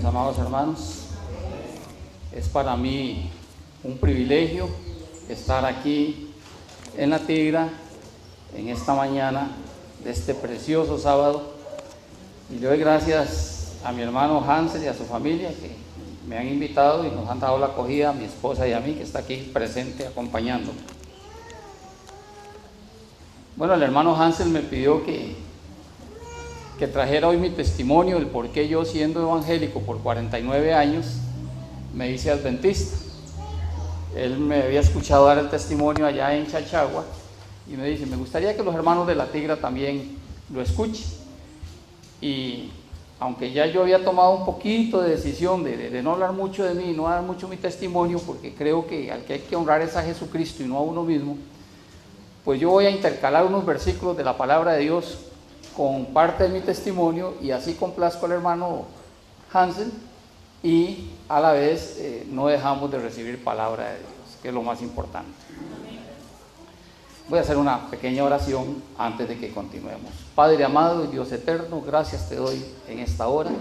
amados hermanos. Es para mí un privilegio estar aquí en La Tigra en esta mañana de este precioso sábado, y le doy gracias a mi hermano Hansel y a su familia que me han invitado y nos han dado la acogida, a mi esposa y a mí, que está aquí presente acompañando. Bueno, el hermano Hansel me pidió que trajera hoy mi testimonio, el por qué yo, siendo evangélico por 49 años, me hice adventista. Él me había escuchado dar el testimonio allá en Chachagua y me dice: me gustaría que los hermanos de La Tigra también lo escuchen. Y aunque ya yo había tomado un poquito de decisión de no hablar mucho de mí, no dar mucho mi testimonio, porque creo que al que hay que honrar es a Jesucristo y no a uno mismo, pues yo voy a intercalar unos versículos de la palabra de Dios con parte de mi testimonio, y así complazco al hermano Hansel y a la vez no dejamos de recibir palabra de Dios, que es lo más importante. Voy a hacer una pequeña oración antes de que continuemos. Padre amado y Dios eterno, gracias te doy en esta hora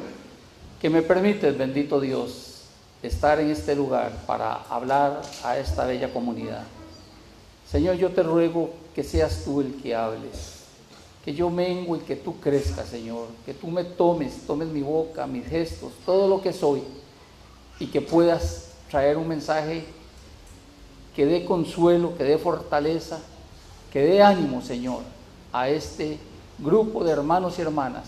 que me permites, bendito Dios, estar en este lugar para hablar a esta bella comunidad. Señor, yo te ruego que seas tú el que hables, que yo mengue y que tú crezcas, Señor, que tú me tomes mi boca, mis gestos, todo lo que soy, y que puedas traer un mensaje que dé consuelo, que dé fortaleza, que dé ánimo, Señor, a este grupo de hermanos y hermanas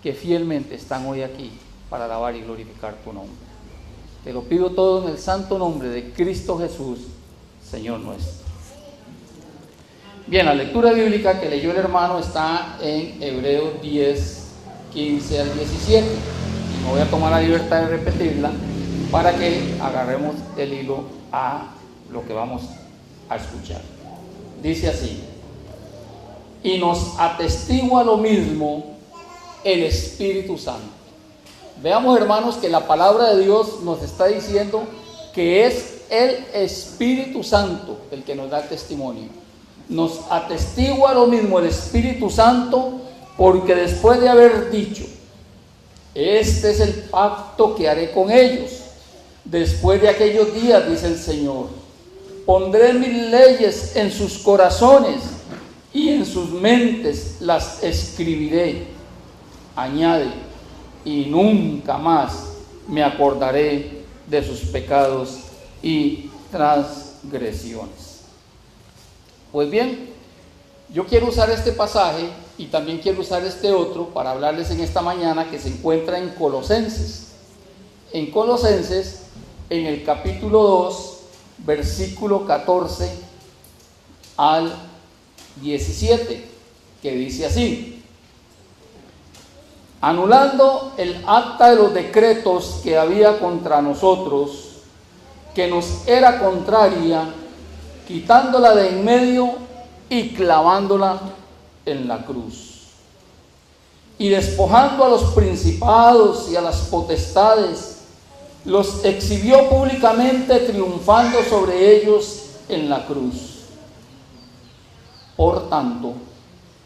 que fielmente están hoy aquí para alabar y glorificar tu nombre. Te lo pido todo en el santo nombre de Cristo Jesús, Señor nuestro. Bien, la lectura bíblica que leyó el hermano está en Hebreos 10, 15 al 17. Y me voy a tomar la libertad de repetirla para que agarremos el hilo a lo que vamos a escuchar. Dice así: y nos atestigua lo mismo el Espíritu Santo. Veamos, hermanos, que la palabra de Dios nos está diciendo que es el Espíritu Santo el que nos da el testimonio. Nos atestigua lo mismo el Espíritu Santo, porque después de haber dicho: este es el pacto que haré con ellos después de aquellos días, dice el Señor, pondré mis leyes en sus corazones y en sus mentes las escribiré. Añade: y nunca más me acordaré de sus pecados y transgresiones. Pues bien, yo quiero usar este pasaje y también quiero usar este otro para hablarles en esta mañana, que se encuentra en Colosenses. En Colosenses, en el capítulo 2, versículo 14 al 17, que dice así: anulando el acta de los decretos que había contra nosotros, que nos era contraria, quitándola de en medio y clavándola en la cruz. Y despojando a los principados y a las potestades, los exhibió públicamente, triunfando sobre ellos en la cruz. Por tanto,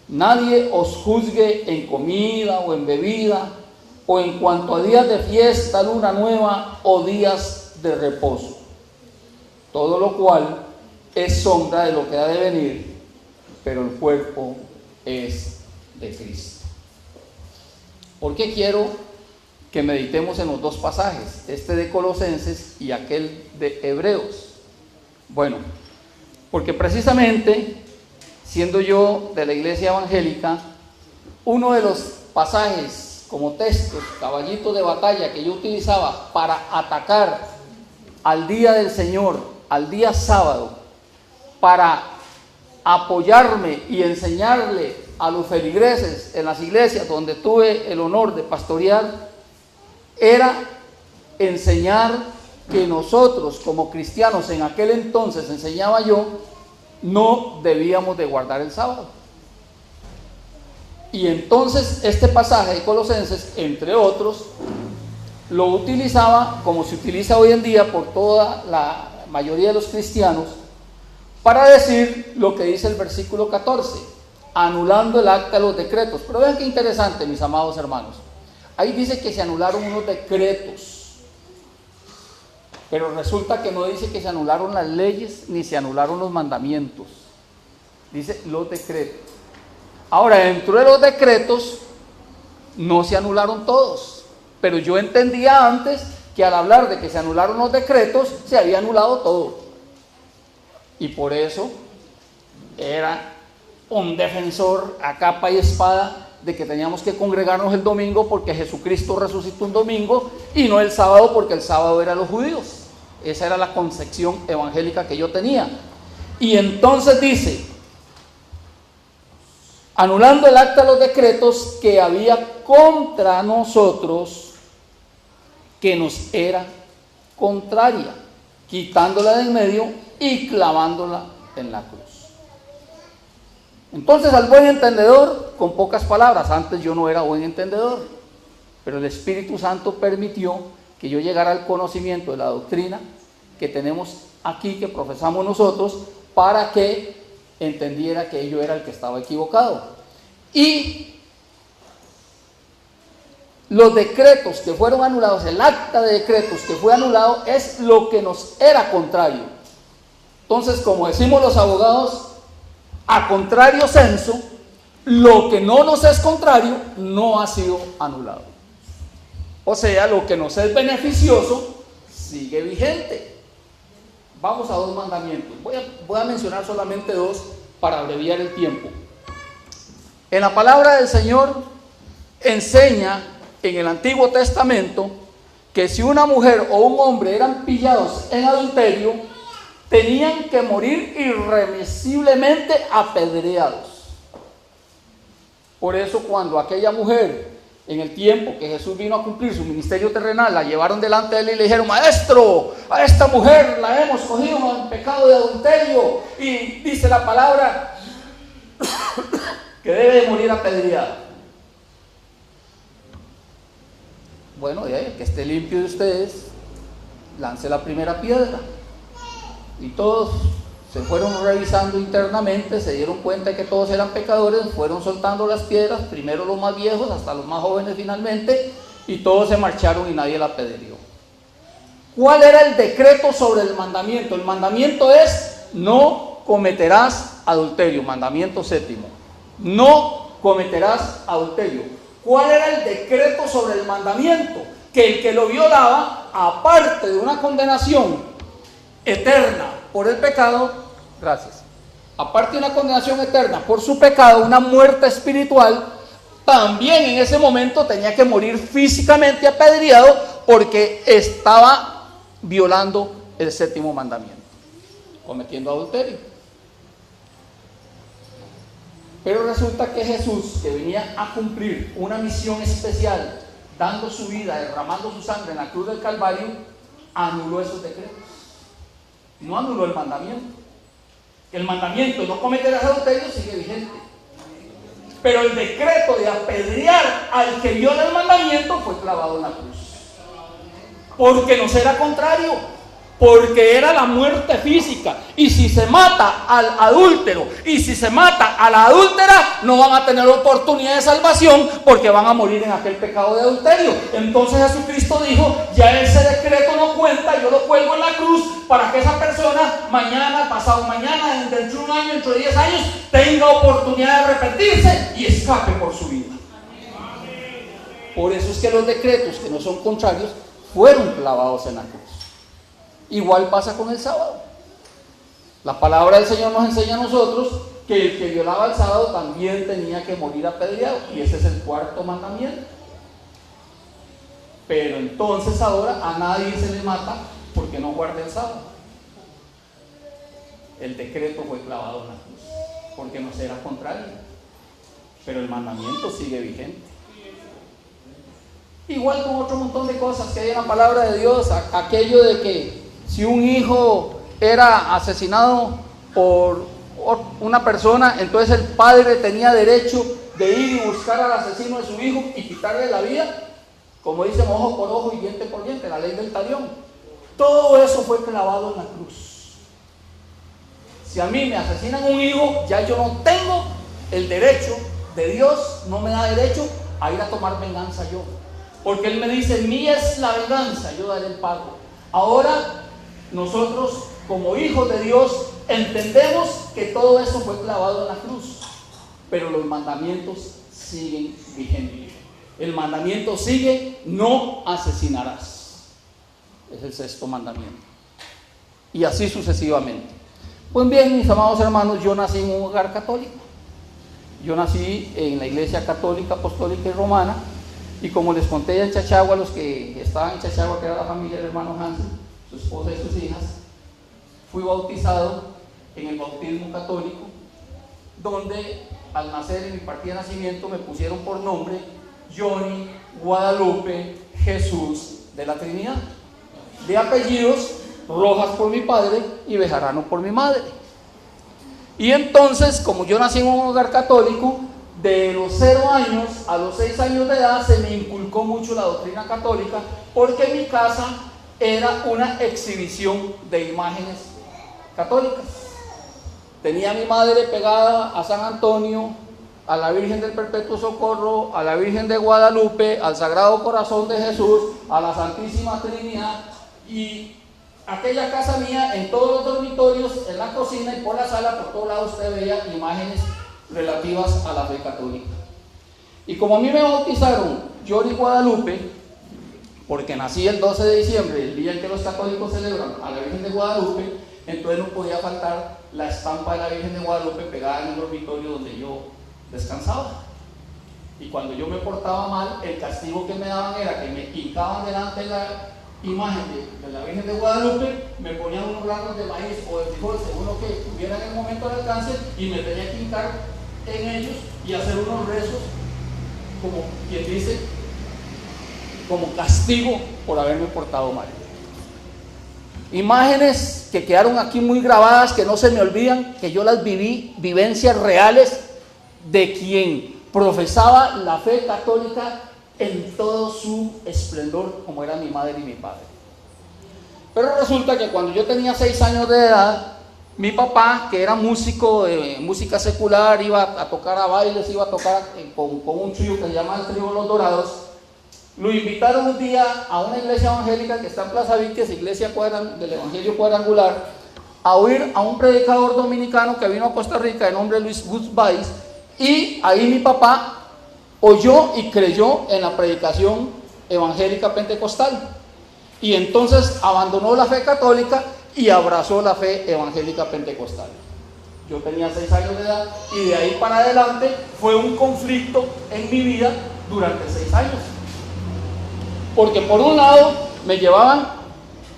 nadie os juzgue en comida o en bebida, o en cuanto a días de fiesta, luna nueva o días de reposo, todo lo cual es sombra de lo que ha de venir, pero el cuerpo es de Cristo. ¿Por qué quiero que meditemos en los dos pasajes, este de Colosenses y aquel de Hebreos? Bueno, porque precisamente, siendo yo de la iglesia evangélica, uno de los pasajes como textos, caballitos de batalla que yo utilizaba para atacar al día del Señor, al día sábado, para apoyarme y enseñarle a los feligreses en las iglesias donde tuve el honor de pastorear, era enseñar que nosotros como cristianos, en aquel entonces enseñaba yo, no debíamos de guardar el sábado. Y entonces este pasaje de Colosenses, entre otros, lo utilizaba como se utiliza hoy en día por toda la mayoría de los cristianos, para decir lo que dice el versículo 14, anulando el acta de los decretos. Pero vean qué interesante, mis amados hermanos. Ahí dice que se anularon unos decretos, pero resulta que no dice que se anularon las leyes ni se anularon los mandamientos. Dice los decretos. Ahora, dentro de los decretos no se anularon todos, pero yo entendía antes que al hablar de que se anularon los decretos, se había anulado todo. Y por eso era un defensor a capa y espada de que teníamos que congregarnos el domingo porque Jesucristo resucitó un domingo y no el sábado porque el sábado era los judíos. Esa era la concepción evangélica que yo tenía. Y entonces dice, anulando el acta de los decretos que había contra nosotros, que nos era contraria, quitándola del medio y clavándola en la cruz. Entonces, al buen entendedor, con pocas palabras, antes yo no era buen entendedor, pero el Espíritu Santo permitió que yo llegara al conocimiento de la doctrina que tenemos aquí, que profesamos nosotros, para que entendiera que yo era el que estaba equivocado. Y los decretos que fueron anulados, el acta de decretos que fue anulado, es lo que nos era contrario. Entonces, como decimos los abogados, a contrario censo, lo que no nos es contrario no ha sido anulado. O sea, lo que nos es beneficioso sigue vigente. Vamos a dos mandamientos. Voy a mencionar solamente dos para abreviar el tiempo. En la palabra del Señor enseña en el Antiguo Testamento que si una mujer o un hombre eran pillados en adulterio, tenían que morir irremisiblemente apedreados. Por eso cuando aquella mujer, en el tiempo que Jesús vino a cumplir su ministerio terrenal, la llevaron delante de él y le dijeron: maestro, a esta mujer la hemos cogido en pecado de adulterio, y dice la palabra que debe de morir apedreada. Bueno, el que esté limpio de ustedes, lance la primera piedra. Y todos se fueron revisando internamente, se dieron cuenta de que todos eran pecadores, fueron soltando las piedras, primero los más viejos hasta los más jóvenes finalmente, y todos se marcharon y nadie la apedreó. ¿Cuál era el decreto sobre el mandamiento? El mandamiento es: no cometerás adulterio. Mandamiento séptimo: no cometerás adulterio. ¿Cuál era el decreto sobre el mandamiento? Que el que lo violaba, aparte de una condenación eterna por el pecado, aparte de una condenación eterna por su pecado, una muerte espiritual, también en ese momento tenía que morir físicamente apedreado, porque estaba violando el séptimo mandamiento, cometiendo adulterio. Pero resulta que Jesús, que venía a cumplir una misión especial, dando su vida, derramando su sangre en la cruz del Calvario, anuló esos decretos. No anuló el mandamiento. El mandamiento: no cometerás adulterio, sigue vigente. Pero el decreto de apedrear al que viola el mandamiento fue clavado en la cruz. Porque nos era contrario. Porque era la muerte física. Y si se mata al adúltero y si se mata a la adúltera, no van a tener oportunidad de salvación, porque van a morir en aquel pecado de adulterio. Entonces Jesucristo dijo: ya ese decreto no cuenta, yo lo cuelgo en la cruz, para que esa persona mañana, pasado mañana, dentro de un año, dentro de 10 años, tenga oportunidad de arrepentirse y escape por su vida. Por eso es que los decretos que no son contrarios fueron clavados en la cruz. Igual pasa con el sábado. La palabra del Señor nos enseña a nosotros que el que violaba el sábado también tenía que morir apedreado, y ese es el cuarto mandamiento. Pero entonces ahora a nadie se le mata porque no guarda el sábado. El decreto fue clavado en la cruz porque nos era contrario, pero el mandamiento sigue vigente. Igual con otro montón de cosas que hay en la palabra de Dios, aquello de que si un hijo era asesinado por una persona, entonces el padre tenía derecho de ir y buscar al asesino de su hijo y quitarle la vida, como dicen, ojo por ojo y diente por diente, la ley del talión. Todo eso fue clavado en la cruz. Si a mí me asesinan un hijo, ya yo no tengo el derecho de Dios, no me da derecho a ir a tomar venganza yo. Porque Él me dice, mía es la venganza, yo daré el pago. Ahora, nosotros como hijos de Dios entendemos que todo eso fue clavado en la cruz, pero los mandamientos siguen vigentes. El mandamiento sigue, no asesinarás. Es el sexto mandamiento. Y así sucesivamente. Pues bien, mis amados hermanos, yo nací en un hogar católico. Yo nací en la Iglesia Católica, Apostólica y Romana. Y como les conté ya en Chachagua, los que estaban en Chachagua, que era la familia del hermano Hansen, su esposa y sus hijas, fui bautizado en el bautismo católico, donde al nacer en mi partida de nacimiento me pusieron por nombre Johnny Guadalupe Jesús de la Trinidad. De apellidos, Rojas por mi padre y Bejarano por mi madre. Y entonces, como yo nací en un hogar católico, de los 0 años a los 6 años de edad se me inculcó mucho la doctrina católica, porque mi casa era una exhibición de imágenes católicas. Tenía a mi madre pegada a San Antonio, a la Virgen del Perpetuo Socorro, a la Virgen de Guadalupe, al Sagrado Corazón de Jesús, a la Santísima Trinidad, y aquella casa mía, en todos los dormitorios, en la cocina y por la sala, por todos lados usted veía imágenes relativas a la fe católica. Y como a mí me bautizaron Johnny Guadalupe, porque nací el 12 de diciembre, el día en que los católicos celebran a la Virgen de Guadalupe, entonces no podía faltar la estampa de la Virgen de Guadalupe pegada en el dormitorio donde yo descansaba. Y cuando yo me portaba mal, el castigo que me daban era que me hincaban delante de la imagen de la Virgen de Guadalupe, me ponían unos granos de maíz o de frijol, según lo que tuviera en el momento del alcance, y me tenía que hincar en ellos y hacer unos rezos, como quien dice, como castigo por haberme portado mal. Imágenes que quedaron aquí muy grabadas, que no se me olvidan, que yo las viví, vivencias reales de quien profesaba la fe católica en todo su esplendor, como era mi madre y mi padre. Pero resulta que cuando yo tenía 6 años de edad, mi papá, que era músico de música secular, iba a tocar a bailes, iba a tocar con un trío que se llama el Trío Los Dorados. Lo invitaron un día a una iglesia evangélica que está en Plaza Víquez, iglesia del Evangelio Cuadrangular, a oír a un predicador dominicano que vino a Costa Rica de nombre Luis Butzbais, y ahí mi papá oyó y creyó en la predicación evangélica pentecostal, y entonces abandonó la fe católica y abrazó la fe evangélica pentecostal. Yo tenía 6 años de edad y de ahí para adelante fue un conflicto en mi vida durante 6 años. Porque por un lado me llevaban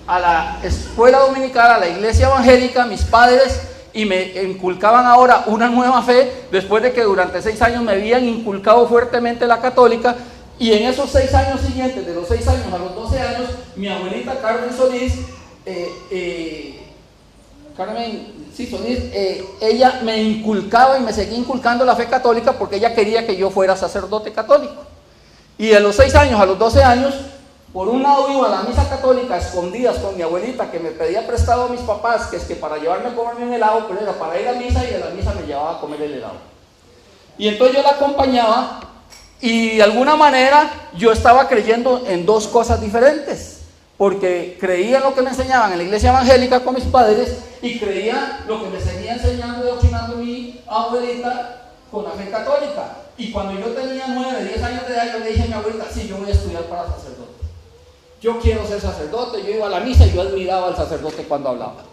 a la escuela dominical, a la iglesia evangélica, mis padres, y me inculcaban ahora una nueva fe, después de que durante 6 años me habían inculcado fuertemente la católica. Y en esos 6 años siguientes, de los 6 años a los 12 años, mi abuelita Carmen Solís, ella me inculcaba y me seguía inculcando la fe católica, porque ella quería que yo fuera sacerdote católico. Y de los 6 años a los 12 años, por un lado iba a la misa católica a escondidas con mi abuelita, que me pedía prestado a mis papás, que es que para llevarme a comerme un helado, pero era para ir a misa, y de la misa me llevaba a comer el helado. Y entonces yo la acompañaba, y de alguna manera yo estaba creyendo en 2 cosas diferentes, porque creía en lo que me enseñaban en la iglesia evangélica con mis padres, y creía lo que me seguía enseñando y doctrinando mi abuelita con la fe católica. Y cuando yo tenía 9, 10 años de edad, yo le dije a mi abuelita: sí, yo voy a estudiar para sacerdote. Yo quiero ser sacerdote. Yo iba a la misa y yo admiraba al sacerdote cuando hablaba.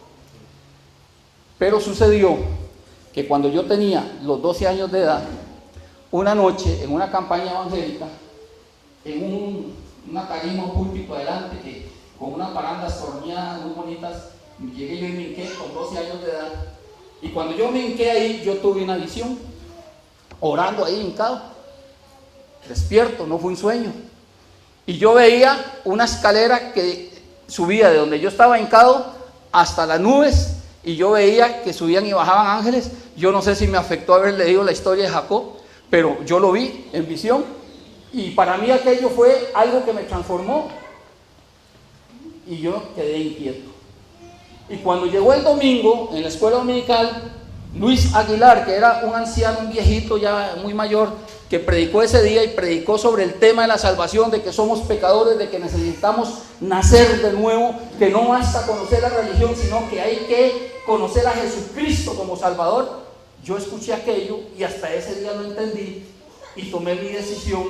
Pero sucedió que cuando yo tenía los 12 años de edad, una noche en una campaña evangélica, en una tarima, un púlpito adelante, con unas barandas torneadas muy bonitas, llegué yo y me hinqué con 12 años de edad. Y cuando yo me hinqué ahí, yo tuve una visión, orando ahí hincado, despierto, no fue un sueño. Y yo veía una escalera que subía de donde yo estaba hincado hasta las nubes, y yo veía que subían y bajaban ángeles. Yo no sé si me afectó haber leído la historia de Jacob, pero yo lo vi en visión, y para mí aquello fue algo que me transformó, y yo quedé inquieto. Y cuando llegó el domingo en la escuela dominical, Luis Aguilar, que era un anciano, un viejito ya muy mayor, que predicó ese día y predicó sobre el tema de la salvación, de que somos pecadores, de que necesitamos nacer de nuevo, que no basta conocer la religión, sino que hay que conocer a Jesucristo como Salvador. Yo escuché aquello y hasta ese día lo entendí y tomé mi decisión,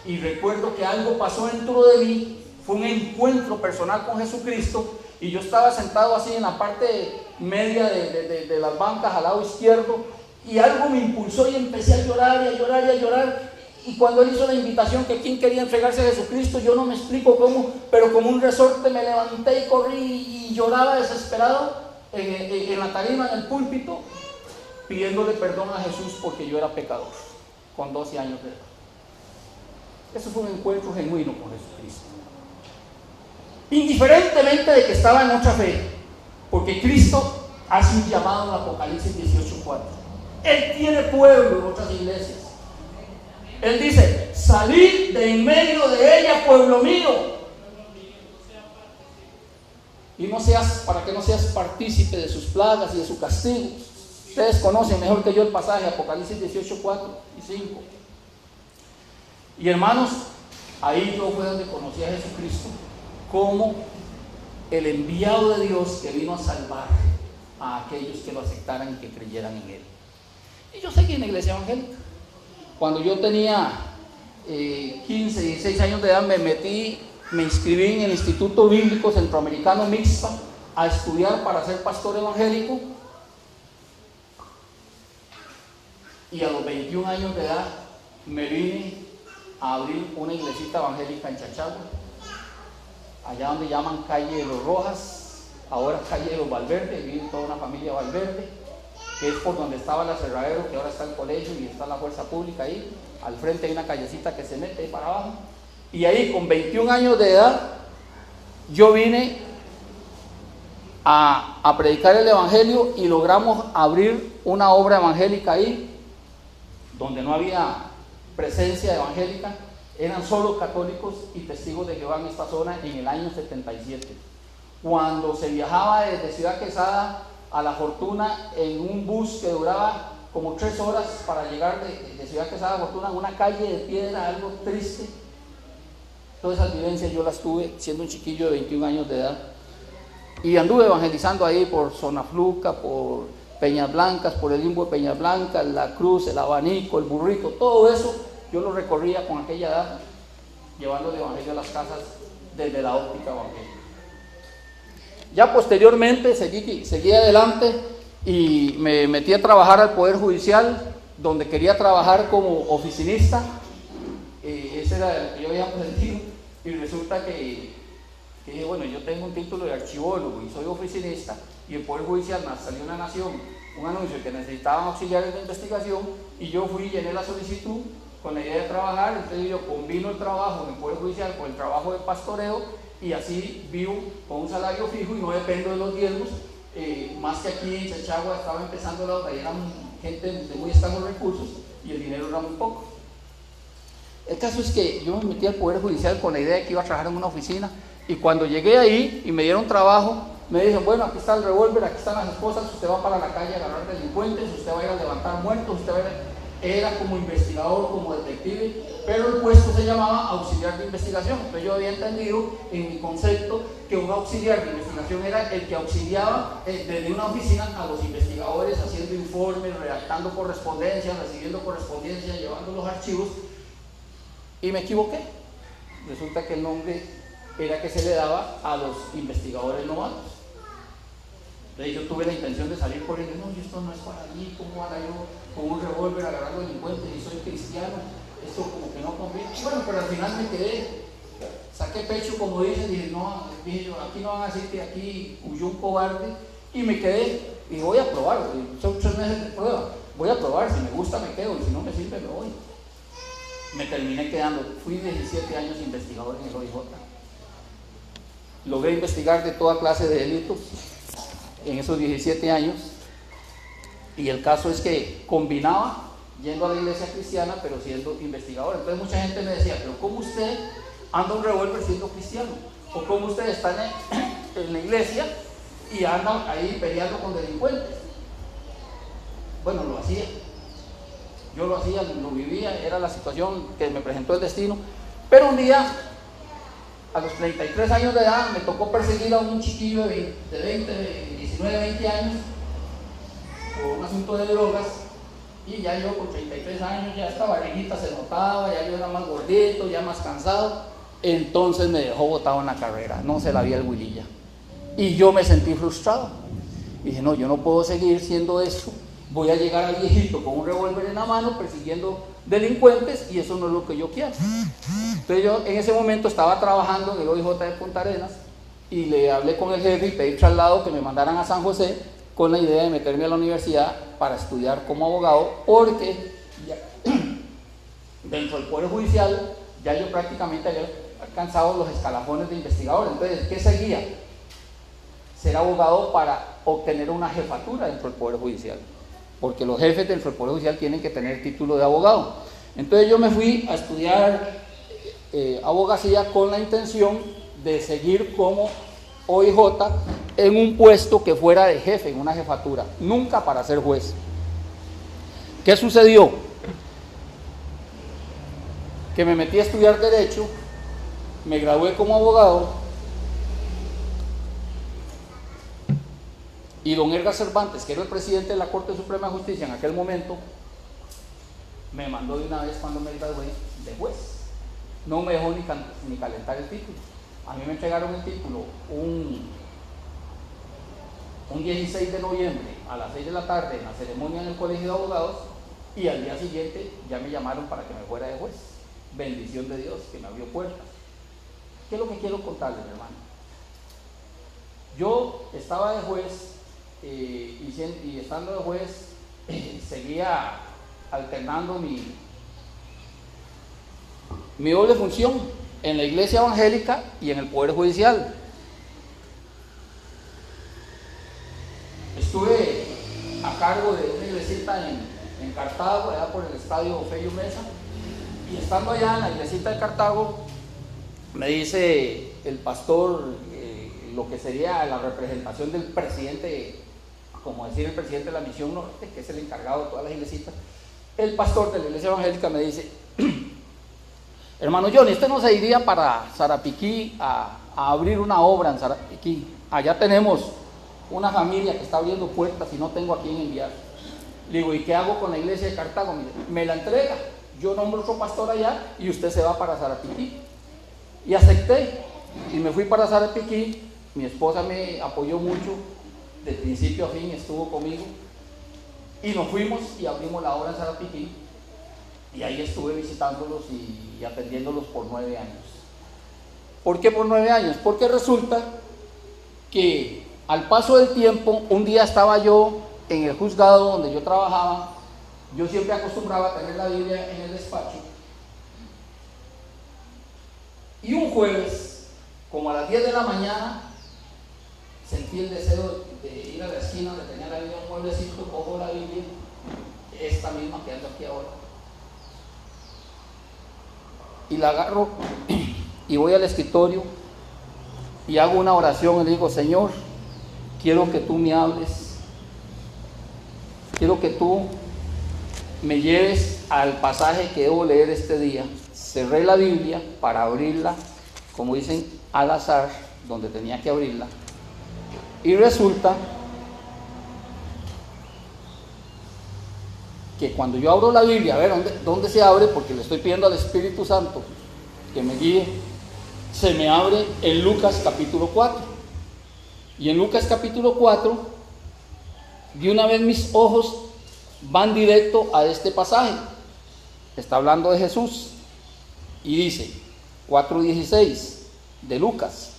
y recuerdo que algo pasó dentro de mí, fue un encuentro personal con Jesucristo, y yo estaba sentado así en la parte media de las bancas al lado izquierdo, y algo me impulsó y empecé a llorar y a llorar y a llorar. Y cuando él hizo la invitación que quien quería entregarse a Jesucristo, yo no me explico cómo, pero como un resorte me levanté y corrí y lloraba desesperado en la tarima, en el púlpito, pidiéndole perdón a Jesús porque yo era pecador, con 12 años de edad. Eso fue un encuentro genuino con Jesucristo. Indiferentemente de que estaba en otra fe, porque Cristo hace un llamado en Apocalipsis 18:4. Él tiene pueblo en otras iglesias. Él dice: salid de en medio de ella, pueblo mío. Y no seas, para que no seas partícipe de sus plagas y de sus castigos. Ustedes conocen mejor que yo el pasaje, Apocalipsis 18:4 y 5. Y hermanos, ahí yo fue donde conocí a Jesucristo como el enviado de Dios que vino a salvar a aquellos que lo aceptaran y que creyeran en Él. Y yo seguí en la iglesia evangélica. Cuando yo tenía 15, 16 años de edad, me inscribí en el Instituto Bíblico Centroamericano Mixpa a estudiar para ser pastor evangélico. Y a los 21 años de edad me vine a abrir una iglesita evangélica en Chachagua, allá donde llaman calle de los Rojas, ahora calle de los Valverde. Vive toda una familia Valverde, que es por donde estaba el aserradero, que ahora está el colegio y está la fuerza pública ahí. Al frente hay una callecita que se mete ahí para abajo. Y ahí con 21 años de edad yo vine a predicar el evangelio y logramos abrir una obra evangélica ahí, donde no había presencia evangélica, eran solo católicos y testigos de Jehová en esta zona en el año 77. Cuando se viajaba desde Ciudad Quesada a La Fortuna en un bus que duraba como 3 horas para llegar de Ciudad Quesada a Fortuna, en una calle de piedra, algo triste. Todas esas vivencias yo las tuve siendo un chiquillo de 21 años de edad. Y anduve evangelizando ahí por Zona Fluca, por Peñas Blancas, por el limbo de Peñas Blancas, La Cruz, el Abanico, el Burrito, todo eso yo lo recorría con aquella edad, llevando el evangelio a las casas desde la óptica evangélica. Ya posteriormente seguí adelante y me metí a trabajar al Poder Judicial, donde quería trabajar como oficinista. Ese era el que yo había aprendido, y resulta que dije, bueno, yo tengo un título de archivólogo y soy oficinista, y el Poder Judicial salió en La Nación un anuncio que necesitaban auxiliares de investigación, y yo fui y llené la solicitud con la idea de trabajar. Entonces yo combino el trabajo en el Poder Judicial con el trabajo de pastoreo, y así vivo con un salario fijo y no dependo de los diezmos. Más que aquí en Chachagua estaba empezando la obra y eran gente de muy escasos recursos y el dinero era muy poco. El caso es que yo me metí al Poder Judicial con la idea de que iba a trabajar en una oficina, y cuando llegué ahí y me dieron trabajo, me dijeron, bueno, aquí está el revólver, aquí están las esposas, usted va para la calle a agarrar delincuentes, usted va a ir a levantar muertos, usted va a ir... Era como investigador, como detective, pero el puesto se llamaba auxiliar de investigación. Entonces yo había entendido en mi concepto que un auxiliar de investigación era el que auxiliaba desde una oficina a los investigadores, haciendo informes, redactando correspondencia, recibiendo correspondencia, llevando los archivos, y me equivoqué. Resulta que el nombre era que se le daba a los investigadores novatos. Entonces yo tuve la intención de salir por él, no, esto no es para mí, ¿cómo van a yo con un revólver agarrando delincuentes y soy cristiano? Esto como que no conviene. Bueno, pero al final me quedé, saqué pecho, como dicen, dije, no, aquí no van a decir que aquí huyó un cobarde, y me quedé, y voy a probar, son 3 meses de prueba, voy a probar, si me gusta me quedo, y si no me sirve me voy. Me terminé quedando, fui 17 años investigador en el OIJ. Logré investigar de toda clase de delitos en esos 17 años, y el caso es que combinaba yendo a la iglesia cristiana pero siendo investigador. Entonces mucha gente me decía, pero ¿cómo usted anda un revólver siendo cristiano? ¿O cómo usted está en la iglesia y anda ahí peleando con delincuentes? Bueno, lo hacía. Yo lo hacía, lo vivía, era la situación que me presentó el destino. Pero un día, a los 33 años de edad, me tocó perseguir a un chiquillo de 19, 20 años por un asunto de drogas. Y ya yo con 33 años, ya esta barriguita se notaba, ya yo era más gordito, ya más cansado. Entonces me dejó botado en la carrera, no se la vi el Wililla. Y yo me sentí frustrado. Dije, no, yo no puedo seguir siendo eso. Voy a llegar al viejito con un revólver en la mano persiguiendo delincuentes y eso no es lo que yo quiero. Entonces yo en ese momento estaba trabajando en el OIJ de Punta Arenas y le hablé con el jefe y pedí traslado que me mandaran a San José con la idea de meterme a la universidad para estudiar como abogado, porque ya, dentro del Poder Judicial ya yo prácticamente había alcanzado los escalafones de investigador. Entonces, ¿qué seguía? Ser abogado para obtener una jefatura dentro del Poder Judicial, porque los jefes dentro del Poder Judicial tienen que tener título de abogado. Entonces yo me fui a estudiar abogacía con la intención de seguir como OIJ en un puesto que fuera de jefe, en una jefatura, nunca para ser juez. ¿Qué sucedió? Que me metí a estudiar Derecho, me gradué como abogado y don Edgar Cervantes, que era el presidente de la Corte Suprema de Justicia en aquel momento, me mandó de una vez cuando me gradué de juez. No me dejó ni calentar el título. A mí me entregaron el título un 16 de noviembre a las 6 de la tarde en la ceremonia en el Colegio de Abogados y al día siguiente ya me llamaron para que me fuera de juez. Bendición de Dios que me abrió puertas. ¿Qué es lo que quiero contarles, hermano? Yo estaba de juez y estando de juez seguía alternando mi doble función en la iglesia evangélica y en el Poder Judicial. Estuve a cargo de una iglesita en Cartago, allá por el estadio Ofelio Mesa, y estando allá en la iglesita de Cartago, me dice el pastor lo que sería la representación del presidente, como decir el presidente de la Misión Norte, que es el encargado de todas las iglesitas. El pastor de la iglesia evangélica me dice: hermano Johnny, ¿usted no se iría para Sarapiquí a abrir una obra en Sarapiquí? Allá tenemos una familia que está abriendo puertas y no tengo a quién enviar. Le digo, ¿y qué hago con la iglesia de Cartago? Me la entrega, yo nombro otro pastor allá y usted se va para Sarapiquí. Y acepté y me fui para Sarapiquí. Mi esposa me apoyó mucho, de principio a fin estuvo conmigo y nos fuimos y abrimos la obra en Sarapiquí y ahí estuve visitándolos y atendiéndolos por 9 años. ¿Por qué por 9 años? Porque resulta que al paso del tiempo, un día estaba yo en el juzgado donde yo trabajaba. Yo siempre acostumbraba a tener la Biblia en el despacho. Y un jueves, como a las 10 de la mañana, sentí el deseo de ir a la esquina donde tenía la Biblia, un mueblecito, cojo la Biblia, esta misma que ando aquí ahora, y la agarro y voy al escritorio y hago una oración y le digo: Señor, quiero que tú me hables, quiero que tú me lleves al pasaje que debo leer este día. Cerré la Biblia para abrirla, como dicen, al azar, donde tenía que abrirla, y resulta que cuando yo abro la Biblia, a ver dónde se abre, porque le estoy pidiendo al Espíritu Santo que me guíe, se me abre en Lucas capítulo 4. Y en Lucas capítulo 4, de una vez mis ojos van directo a este pasaje. Está hablando de Jesús y dice, 4:16 de Lucas: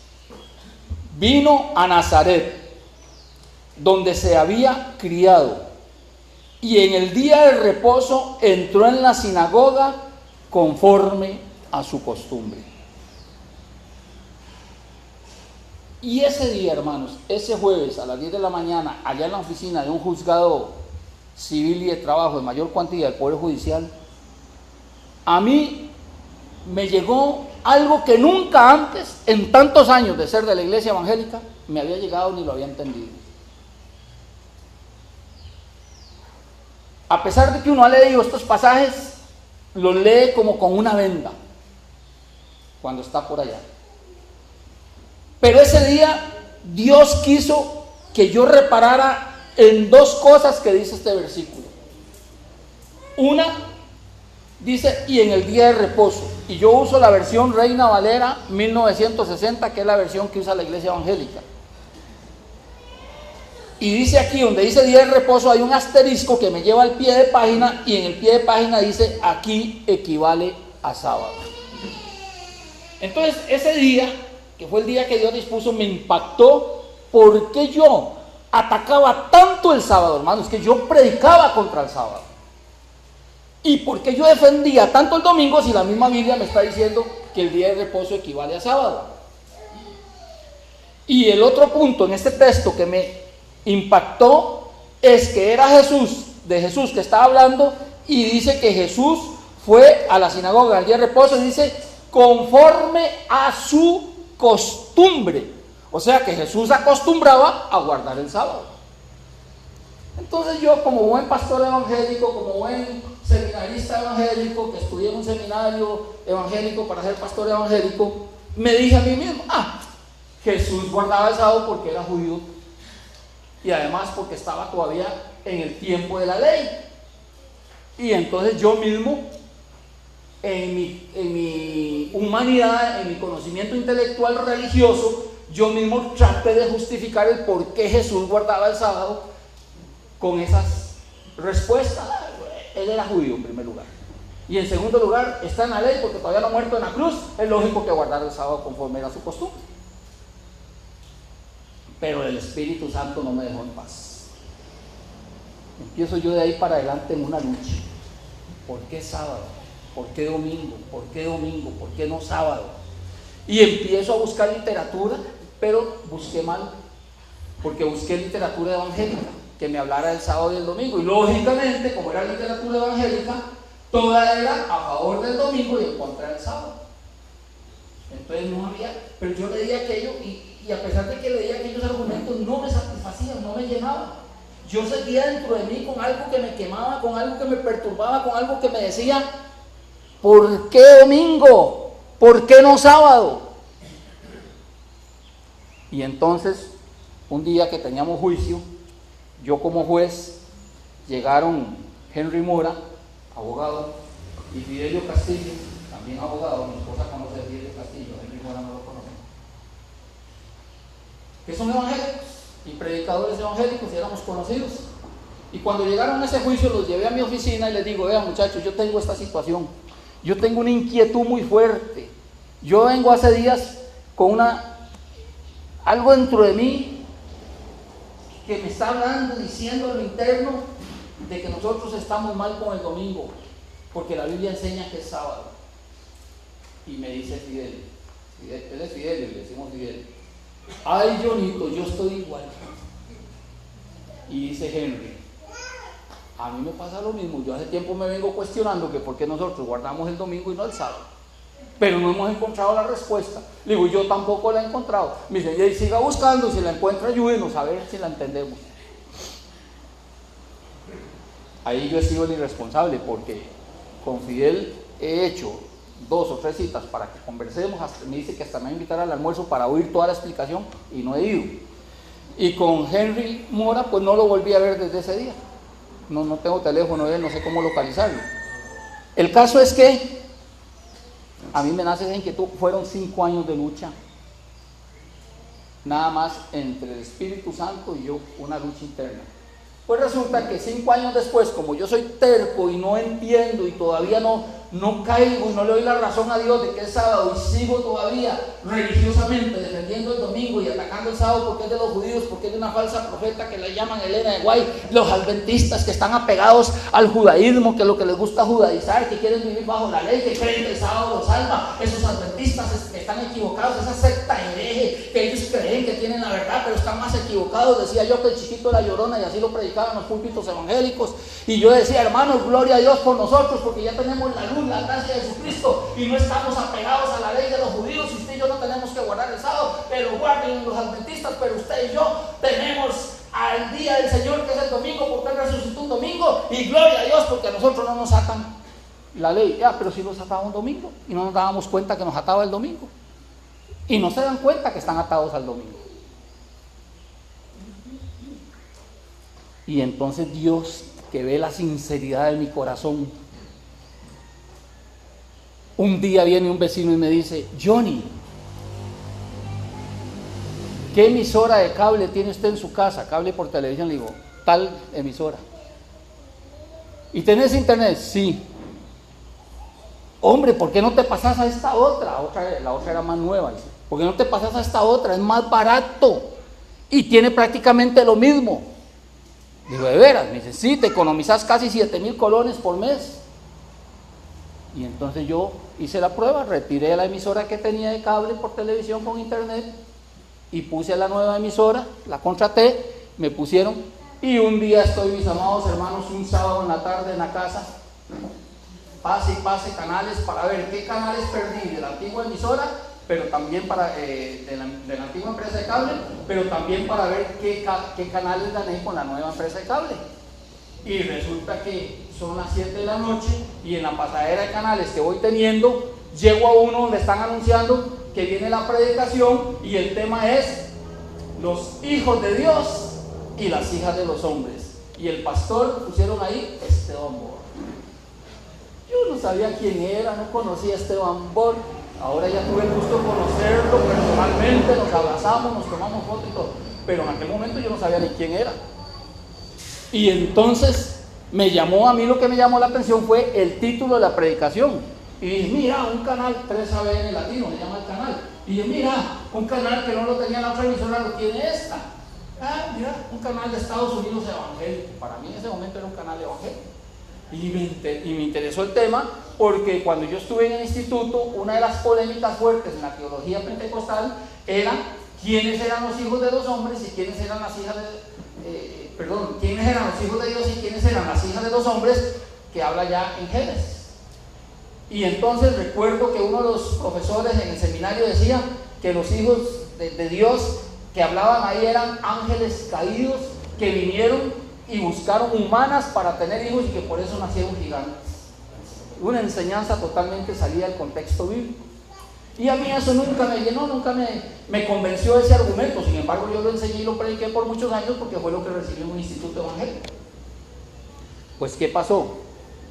vino a Nazaret, donde se había criado, y en el día de reposo entró en la sinagoga conforme a su costumbre. Y ese día, hermanos, ese jueves a las 10 de la mañana, allá en la oficina de un juzgado civil y de trabajo de mayor cuantía del Poder Judicial, a mí me llegó algo que nunca antes, en tantos años de ser de la iglesia evangélica, me había llegado ni lo había entendido. a pesar de que uno ha leído estos pasajes, los lee como con una venda cuando está por allá. Pero ese día Dios quiso que yo reparara en dos cosas que dice este versículo. Una, dice, y en el día de reposo. Y yo uso la versión Reina Valera 1960, que es la versión que usa la iglesia evangélica. Y dice aquí, donde dice día de reposo, hay un asterisco que me lleva al pie de página, y en el pie de página dice, aquí equivale a sábado. Entonces, ese día, que fue el día que Dios dispuso, me impactó, porque yo atacaba tanto el sábado, hermanos, que yo predicaba contra el sábado. Y porque yo defendía tanto el domingo, si la misma Biblia me está diciendo que el día de reposo equivale a sábado. Y el otro punto en este texto que me impactó es que era de Jesús que estaba hablando, y dice que Jesús fue a la sinagoga el día de reposo, y dice conforme a su costumbre. O sea que Jesús acostumbraba a guardar el sábado. Entonces yo, como buen pastor evangélico, como buen seminarista evangélico, que estudié en un seminario evangélico para ser pastor evangélico, me dije a mí mismo, Jesús guardaba el sábado porque era judío, y además porque estaba todavía en el tiempo de la ley. Y entonces yo mismo, en mi humanidad, en mi conocimiento intelectual religioso, yo mismo traté de justificar el por qué Jesús guardaba el sábado con esas respuestas. Él era judío en primer lugar, y en segundo lugar está en la ley porque todavía no ha muerto en la cruz, es lógico que guardara el sábado conforme era su costumbre. Pero el Espíritu Santo no me dejó en paz. Empiezo yo de ahí para adelante en una lucha. ¿Por qué sábado? ¿Por qué domingo? ¿Por qué domingo? ¿Por qué no sábado? Y empiezo a buscar literatura, pero busqué mal, porque busqué literatura evangélica que me hablara del sábado y del domingo, y lógicamente, como era literatura evangélica, toda era a favor del domingo y en contra del sábado. Entonces no había, pero yo leía aquello, y a pesar de que leía aquellos argumentos, no me satisfacían, no me llenaban. Yo seguía dentro de mí con algo que me quemaba, con algo que me perturbaba, con algo que me decía, ¿por qué domingo? ¿Por qué no sábado? Y entonces, un día que teníamos juicio, yo como juez, llegaron Henry Mora, abogado, y Fidelio Castillo, también abogado. Mi esposa conoce a Fidelio Castillo, Henry Mora no lo conoce, que son evangélicos y predicadores evangélicos, y éramos conocidos. Y cuando llegaron a ese juicio, los llevé a mi oficina y les digo, vean muchachos, yo tengo esta situación, yo tengo una inquietud muy fuerte, yo vengo hace días con algo dentro de mí que me está hablando, diciendo en lo interno, de que nosotros estamos mal con el domingo, porque la Biblia enseña que es sábado. Y me dice Fidelio, él es Fidelio, le decimos Fidelio, ay Jonito, yo estoy igual. Y dice Henry, a mí me pasa lo mismo, yo hace tiempo me vengo cuestionando que por qué nosotros guardamos el domingo y no el sábado, pero no hemos encontrado la respuesta. Le digo, yo tampoco la he encontrado. Me dice, y siga buscando, y si la encuentra, ayúdenos a ver si la entendemos. Ahí yo he sido el irresponsable, porque con Fidel he hecho 2 o 3 citas para que conversemos, me dice que hasta me va a invitar al almuerzo para oír toda la explicación, y no he ido. Y con Henry Mora, pues no lo volví a ver desde ese día. No tengo teléfono de él, no sé cómo localizarlo. El caso es que a mí me nace esa inquietud. Fueron 5 años de lucha, nada más entre el Espíritu Santo y yo, una lucha interna. Pues resulta que 5 años después, como yo soy terco y no entiendo y todavía no caigo y no le doy la razón a Dios de que es sábado, y sigo todavía religiosamente defendiendo el domingo y atacando el sábado porque es de los judíos, porque es de una falsa profeta que le llaman Elena de White, los adventistas que están apegados al judaísmo, que es lo que les gusta judaizar, que quieren vivir bajo la ley, que creen que el sábado los salva. Esos adventistas están equivocados, esa secta hereje que ellos creen que tienen la verdad, pero están más equivocados. Decía yo que el chiquito era llorona, y así lo predicaban en los púlpitos evangélicos, y yo decía, hermanos, gloria a Dios por nosotros, porque ya tenemos la luz, la gracia de Jesucristo, y no estamos apegados a la ley de los judíos, y usted y yo no tenemos que guardar el sábado, pero guarden los adventistas, pero usted y yo tenemos al día del Señor, que es el domingo, porque Él resucitó un domingo, y gloria a Dios porque a nosotros no nos atan la ley. Ya, pero si nos ataba un domingo y no nos dábamos cuenta que nos ataba el domingo, y no se dan cuenta que están atados al domingo. Y entonces Dios, que ve la sinceridad de mi corazón, un día viene un vecino y me dice: Johnny, ¿qué emisora de cable tiene usted en su casa? Cable por televisión. Le digo: tal emisora. ¿Y tenés internet? Sí. Hombre, ¿por qué no te pasas a esta otra? La otra era más nueva. Dice: ¿por qué no te pasas a esta otra? Es más barato y tiene prácticamente lo mismo. Digo: ¿de veras? Me dice: sí, te economizas casi 7,000 colones por mes. Y entonces yo hice la prueba, retiré la emisora que tenía de cable por televisión con internet y puse la nueva emisora, la contraté, me pusieron, y un día estoy, mis amados hermanos, un sábado en la tarde en la casa, pase y pase canales para ver qué canales perdí de la antigua emisora, pero también de la antigua empresa de cable, pero también para ver qué canales gané con la nueva empresa de cable. Y resulta que son las 7 de la noche y en la pasadera de canales que voy teniendo, llego a uno donde están anunciando que viene la predicación y el tema es los hijos de Dios y las hijas de los hombres. Y el pastor pusieron ahí Esteban Bor. Yo no sabía quién era, no conocía a Esteban Bor. Ahora ya tuve el gusto de conocerlo personalmente, nos abrazamos, nos tomamos fotos y todo. Pero en aquel momento yo no sabía ni quién era. Y entonces a mí lo que me llamó la atención fue el título de la predicación. Y dije: mira, un canal 3ABN Latino, se llama el canal. Y dije: mira, un canal que no lo tenía la otra emisora, lo tiene esta. Mira, un canal de Estados Unidos evangélico. Para mí en ese momento era un canal evangélico. Y me interesó el tema porque cuando yo estuve en el instituto, una de las polémicas fuertes en la teología pentecostal era quiénes eran los hijos de los hombres y quiénes eran las hijas quiénes eran los hijos de Dios y quiénes eran las hijas de los hombres, que habla ya en Génesis. Y entonces recuerdo que uno de los profesores en el seminario decía que los hijos de Dios que hablaban ahí eran ángeles caídos que vinieron y buscaron humanas para tener hijos y que por eso nacieron gigantes. Una enseñanza totalmente salida del contexto bíblico. Y a mí eso nunca me llenó, nunca me convenció ese argumento. Sin embargo, yo lo enseñé y lo prediqué por muchos años porque fue lo que recibí en un instituto evangélico. Pues, ¿qué pasó?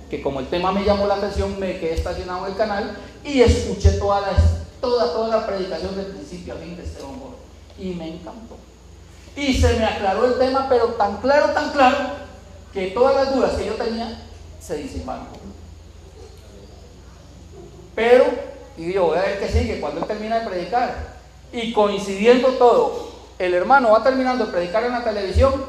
Que como el tema me llamó la atención, me quedé estacionado en el canal y escuché toda la predicación del principio a fin de Esteban Bor. Y me encantó. Y se me aclaró el tema, pero tan claro, que todas las dudas que yo tenía se disiparon. Pero y yo voy a ver qué sigue cuando él termina de predicar. Y coincidiendo todo, el hermano va terminando de predicar en la televisión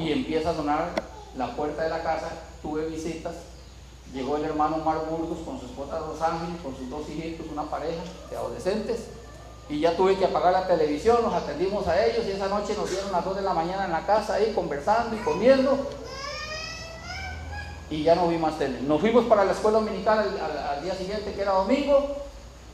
y empieza a sonar la puerta de la casa. Tuve visitas. Llegó el hermano Omar Burgos con su esposa Rosángel, con sus 2 hijitos, una pareja de adolescentes. Y ya tuve que apagar la televisión, nos atendimos a ellos y esa noche nos dieron a las 2 de la mañana en la casa ahí conversando y comiendo. Y ya no vi más tele. Nos fuimos para la escuela dominical al día siguiente, que era domingo,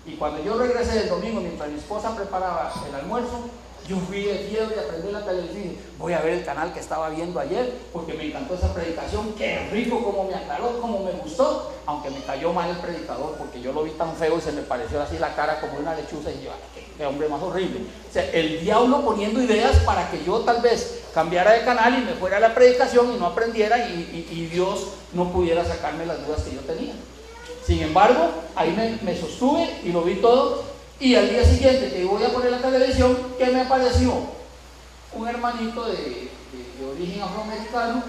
y cuando yo regresé el domingo, mientras mi esposa preparaba el almuerzo, yo fui de fiebre a prender la televisión y dije: voy a ver el canal que estaba viendo ayer, porque me encantó esa predicación, qué rico, como me aclaró, como me gustó, aunque me cayó mal el predicador, porque yo lo vi tan feo y se me pareció así la cara como una lechuza, y yo: qué hombre más horrible. O sea, el diablo poniendo ideas para que yo tal vez cambiara de canal y me fuera a la predicación y no aprendiera y Dios no pudiera sacarme las dudas que yo tenía. Sin embargo, ahí me sostuve y lo vi todo. Y al día siguiente que voy a poner la televisión, ¿qué me apareció? Un hermanito de origen afroamericano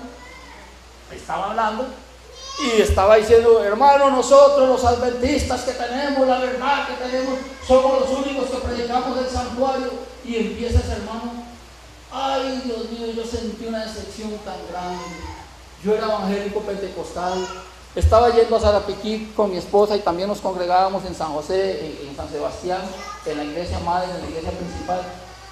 estaba hablando y estaba diciendo: hermano, nosotros los adventistas que tenemos la verdad, que tenemos, somos los únicos que predicamos el santuario. Y empieza ese hermano: ay, Dios mío, yo sentí una decepción tan grande. Yo era evangélico pentecostal, estaba yendo a Sarapiquí con mi esposa y también nos congregábamos en San José, en San Sebastián, en la iglesia madre, en la iglesia principal.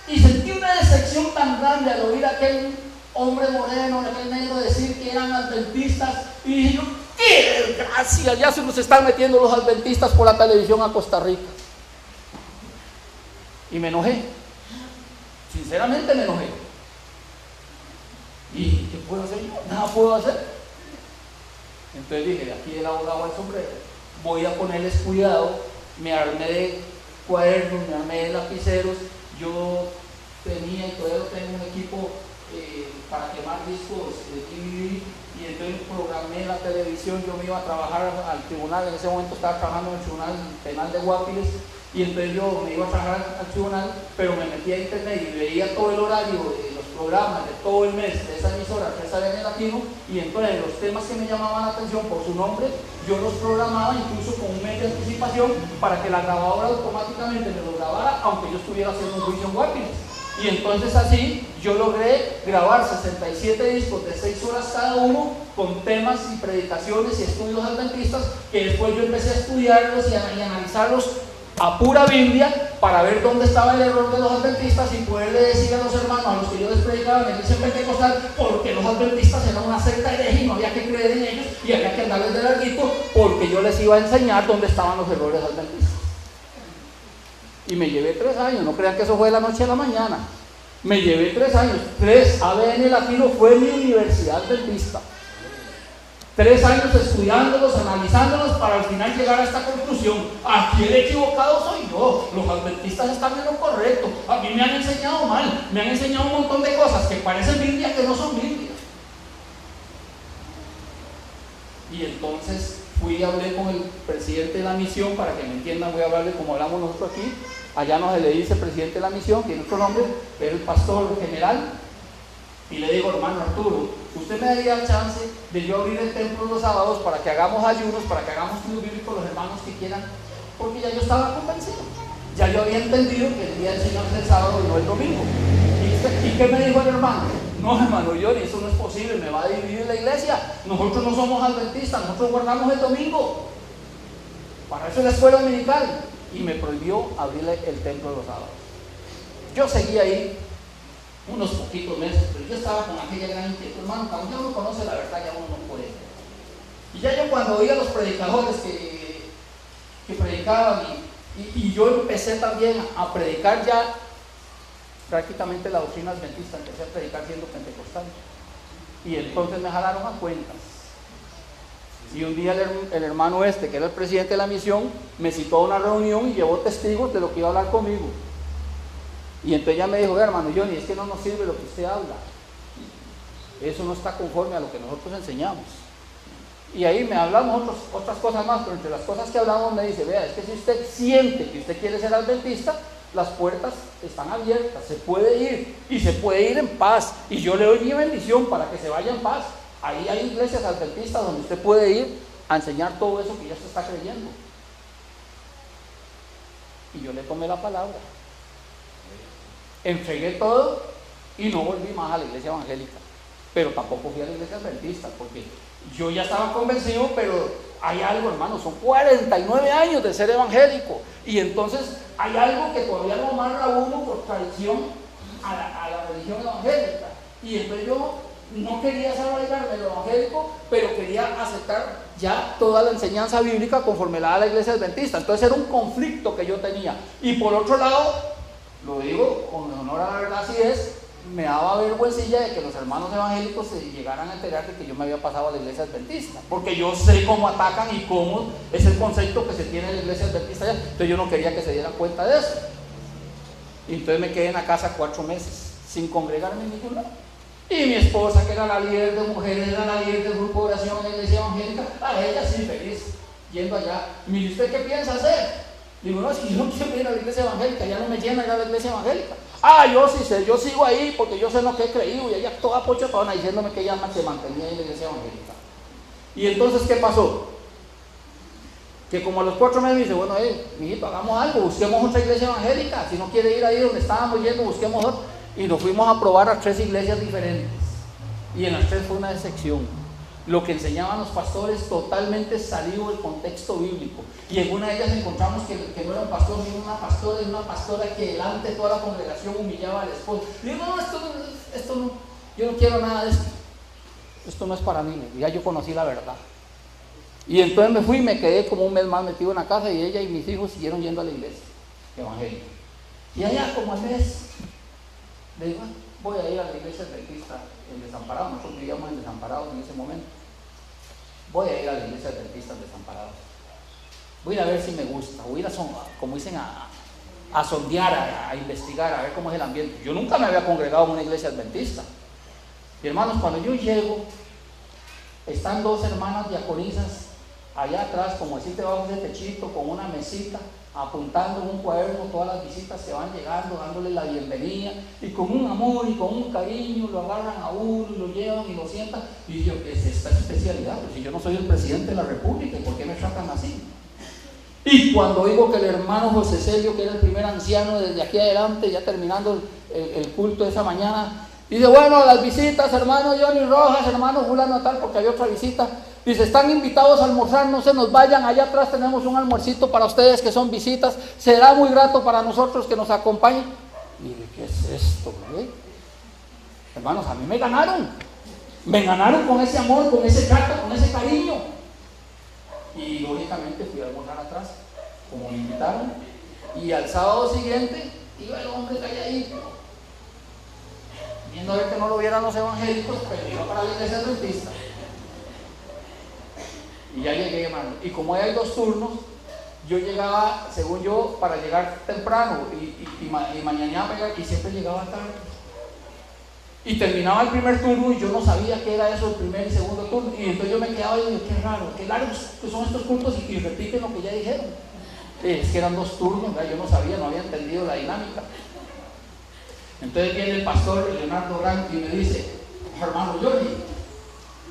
Y sentí una decepción tan grande al oír a aquel hombre moreno, aquel negro decir que eran adventistas. Y dije yo: ¡qué desgracia! Ya se nos están metiendo los adventistas por la televisión a Costa Rica. Y me enojé. sinceramente me enojé. ¿Y qué puedo hacer yo? Nada puedo hacer. Entonces dije, de aquí el abogado al sombrero, voy a ponerles cuidado. Me armé de cuadernos, me armé de lapiceros. Yo tenía y todavía tengo un equipo para quemar discos de DVD, y entonces programé la televisión. Yo me iba a trabajar al tribunal, en ese momento estaba trabajando en el Tribunal Penal de Guapiles, y entonces yo me iba a trabajar al tribunal, pero me metía a internet y veía todo el horario de los programas de todo el mes de esa emisora, que es ADN Latino, y entonces los temas que me llamaban la atención por su nombre, yo los programaba incluso con un mes de anticipación para que la grabadora automáticamente me los grabara, aunque yo estuviera haciendo un juicio en Guapiles. Y entonces así yo logré grabar 67 discos de 6 horas cada uno, con temas y predicaciones y estudios adventistas, que después yo empecé a estudiarlos y a analizarlos a pura Biblia, para ver dónde estaba el error de los adventistas y poderle decir a los hermanos a los que yo les predicaba en la iglesia pentecostal, porque los adventistas eran una secta hereje y no había que creer en ellos y había que andarles de larguito, porque yo les iba a enseñar dónde estaban los errores adventistas. Y me llevé 3 años, no crean que eso fue de la noche a la mañana. Me llevé 3 años. 3, ADN Latino fue mi universidad adventista. 3 años estudiándolos, analizándolos, para al final llegar a esta conclusión. Aquí el equivocado soy yo. Los adventistas están en lo correcto. A mí me han enseñado mal. Me han enseñado un montón de cosas que parecen Biblia, que no son Biblia. Y entonces fui y hablé con el presidente de la misión, para que me entiendan, voy a hablarle como hablamos nosotros aquí. Allá no se le dice presidente de la misión, tiene otro nombre, pero el pastor general. Y le digo, hermano Arturo, usted me daría chance de yo abrir el templo los sábados para que hagamos ayunos, para que hagamos estudios bíblicos los hermanos que quieran, porque ya yo estaba convencido. Ya yo había entendido que el día del Señor es el sábado y no el domingo. ¿Y qué me dijo el hermano? No, hermano Johnny, eso no es posible, me va a dividir la iglesia. Nosotros no somos adventistas, nosotros guardamos el domingo. Para eso es la escuela dominical. Y me prohibió abrirle el templo los sábados. Yo seguí ahí unos poquitos meses, pero yo estaba con aquella gran inquietud, hermano. Cuando uno conoce la verdad, ya uno no puede. Y ya yo, cuando oía a los predicadores que predicaban, y yo empecé también a predicar ya prácticamente la doctrina adventista, empecé a predicar siendo pentecostal. Y entonces me jalaron a cuentas. Y un día el hermano que era el presidente de la misión, me citó a una reunión y llevó testigos de lo que iba a hablar conmigo. Y entonces ya me dijo, hermano Johnny, es que no nos sirve lo que usted habla. Eso no está conforme a lo que nosotros enseñamos. Y ahí me hablamos otras cosas más, pero entre las cosas que hablamos me dice, vea, es que si usted siente que usted quiere ser adventista, las puertas están abiertas, se puede ir, y se puede ir en paz, y yo le doy mi bendición para que se vaya en paz. Ahí hay iglesias adventistas donde usted puede ir a enseñar todo eso que ya se está creyendo. Y yo le tomé la palabra, entregué todo y no volví más a la iglesia evangélica, pero tampoco fui a la iglesia adventista, porque yo ya estaba convencido, pero hay algo, hermano, son 49 años de ser evangélico, y entonces hay algo que todavía lo amarra a uno por tradición a la religión evangélica. Y entonces yo no quería desarrollarme lo evangélico, pero quería aceptar ya toda la enseñanza bíblica conforme la da la iglesia adventista. Entonces era un conflicto que yo tenía. Y por otro lado, lo digo con honor a la verdad, así es, me daba vergüencilla de que los hermanos evangélicos se llegaran a enterar de que yo me había pasado a la iglesia adventista, porque yo sé cómo atacan y cómo es el concepto que se tiene en la iglesia adventista allá. Entonces yo no quería que se dieran cuenta de eso. Y entonces me quedé en la casa 4 meses sin congregarme en ningún lado. Y mi esposa, que era la líder de mujeres, era la líder del grupo de oración en la iglesia evangélica, a ella sí, feliz, yendo allá. Y me dice, ¿usted qué piensa hacer? Digo, no, si yo no quiero ir a la iglesia evangélica, ya no me llena ir a la iglesia evangélica. Ah, yo sí sé, yo sigo ahí porque yo sé en lo que he creído, y ella toda pochotona diciéndome que ella se mantenía en la iglesia evangélica. Y entonces, ¿qué pasó? Que como a los 4 meses me dice, bueno, mijito, hagamos algo, busquemos otra iglesia evangélica. Si no quiere ir ahí donde estábamos yendo, busquemos otra. Y nos fuimos a probar a 3 iglesias diferentes. Y en las 3 fue una decepción. Lo que enseñaban los pastores totalmente salido del contexto bíblico. Y en una de ellas encontramos que no era un pastor, sino una pastora que delante de toda la congregación humillaba al esposo. Y digo, no, esto no, yo no quiero nada de esto. Esto no es para mí, ya yo conocí la verdad. Y entonces me fui y me quedé como un mes más metido en la casa, y ella y mis hijos siguieron yendo a la iglesia evangélica. Y allá como al mes Le digo, voy a ir a la iglesia adventista en Desamparados. Nosotros vivíamos en Desamparados en ese momento. Voy a ir a la iglesia adventista en Desamparados. Voy a ir a ver si me gusta. Voy a ir a, como dicen, a sondear, a investigar, a ver cómo es el ambiente. Yo nunca me había congregado en una iglesia adventista. Y hermanos, cuando yo llego, están dos hermanas diaconisas allá atrás, como decirte, bajo ese techito, con una mesita, apuntando en un cuaderno todas las visitas que van llegando, dándole la bienvenida, y con un amor y con un cariño lo agarran a uno y lo llevan y lo sientan. Y yo, ¿qué es esta especialidad? Pues si yo no soy el presidente de la República, ¿por qué me tratan así? Y cuando digo que el hermano José Celio, que era el primer anciano desde aquí adelante, ya terminando el culto de esa mañana, dice, bueno, las visitas, hermano Johnny Rojas, hermano fulano tal, porque había otra visita, dice, están invitados a almorzar, no se nos vayan, allá atrás tenemos un almuercito para ustedes que son visitas, será muy grato para nosotros que nos acompañen. Y dije, ¿qué es esto, güey? Hermanos, a mí me ganaron con ese amor, con ese trato, con ese cariño. Y lógicamente fui a almorzar atrás, como me invitaron, y al sábado siguiente iba el hombre calladito, viendo a ver que no lo vieran los evangélicos, pero iba para la iglesia adventista. Y ya llegué, hermano. Y como hay dos turnos, yo llegaba, según yo, para llegar temprano y mañana y siempre llegaba tarde. Y terminaba el primer turno y yo no sabía qué era eso, el primer y segundo turno. Y entonces yo me quedaba y digo, qué raro, qué largos que son estos cultos y repiten lo que ya dijeron. Es que eran dos turnos, ¿verdad? Yo no sabía, no había entendido la dinámica. Entonces viene el pastor Leonardo Gran y me dice, hermano Johnny,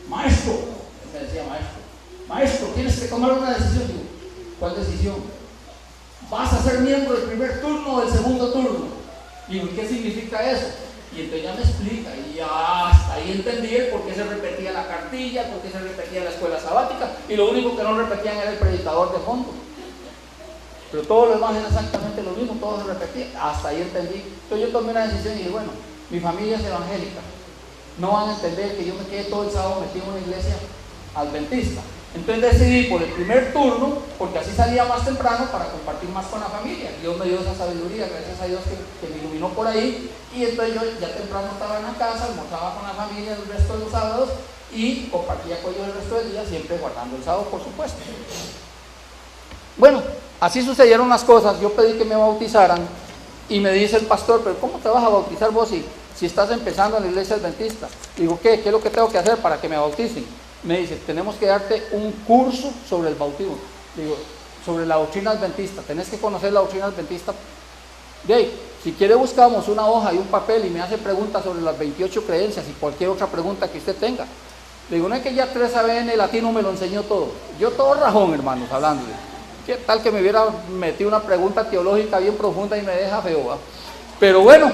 maestro, él me decía maestro, tienes que tomar una decisión. Digo, ¿cuál decisión? Vas a ser miembro del primer turno o del segundo turno. Digo, ¿qué significa eso? Y entonces ya me explica, y ya hasta ahí entendí el por qué se repetía la cartilla, por qué se repetía la escuela sabática, y lo único que no repetían era el predicador de fondo. Pero todo lo demás era exactamente lo mismo, todo se repetía, hasta ahí entendí. Entonces yo tomé una decisión y dije, bueno, mi familia es evangélica, no van a entender que yo me quedé todo el sábado metido en una iglesia adventista. Entonces decidí por el primer turno, porque así salía más temprano para compartir más con la familia. Dios me dio esa sabiduría, gracias a Dios que me iluminó por ahí. Y entonces yo ya temprano estaba en la casa, almorzaba con la familia el resto de los sábados y compartía con ellos el resto del día, siempre guardando el sábado, por supuesto. Bueno, así sucedieron las cosas. Yo pedí que me bautizaran y me dice el pastor, pero ¿cómo te vas a bautizar vos si estás empezando en la iglesia adventista? Digo, ¿qué es lo que tengo que hacer para que me bauticen? Me dice, tenemos que darte un curso sobre el bautismo. Digo, sobre la doctrina adventista, tenés que conocer la doctrina adventista. De ahí, si quiere buscamos una hoja y un papel y me hace preguntas sobre las 28 creencias y cualquier otra pregunta que usted tenga. Le digo, no es que ya 3 ABN latino me lo enseñó todo. Yo todo rajón, hermanos, hablándole. ¿Qué tal que me hubiera metido una pregunta teológica bien profunda y me deja feo, ¿va? Pero bueno,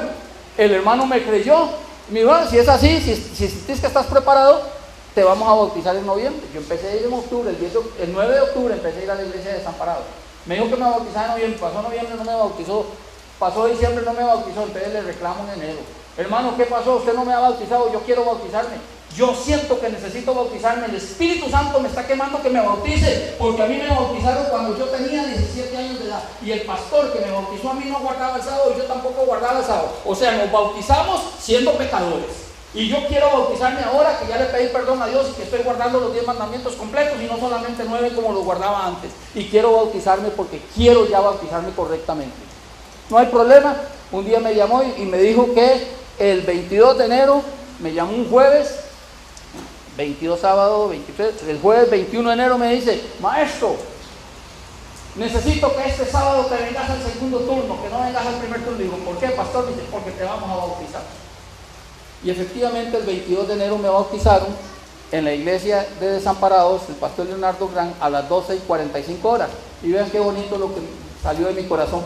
el hermano me creyó. Me dijo, si es así, si sentís que estás preparado, te vamos a bautizar en noviembre. Yo empecé a ir en octubre, el 9 de octubre empecé a ir a la iglesia de Desamparados. Me dijo que me bautizara en noviembre, pasó noviembre, no me bautizó, pasó diciembre, no me bautizó, entonces le reclamo en enero. Hermano, ¿qué pasó? Usted no me ha bautizado, yo quiero bautizarme. Yo siento que necesito bautizarme, el Espíritu Santo me está quemando que me bautice, porque a mí me bautizaron cuando yo tenía 17 años de edad, y el pastor que me bautizó a mí no guardaba el sábado, y yo tampoco guardaba el sábado. O sea, nos bautizamos siendo pecadores. Y yo quiero bautizarme ahora que ya le pedí perdón a Dios y que estoy guardando los 10 mandamientos completos y no solamente 9 como los guardaba antes. Y quiero bautizarme porque quiero ya bautizarme correctamente. No hay problema. Un día me llamó y me dijo que el 22 de enero, me llamó un jueves, 22 sábado, 23, el jueves 21 de enero me dice, maestro, necesito que este sábado te vengas al segundo turno, que no vengas al primer turno. Digo, ¿por qué, pastor? Dice, porque te vamos a bautizar. Y efectivamente el 22 de enero me bautizaron en la iglesia de Desamparados, el pastor Leonardo Gran, a las 12:45. Y vean qué bonito lo que salió de mi corazón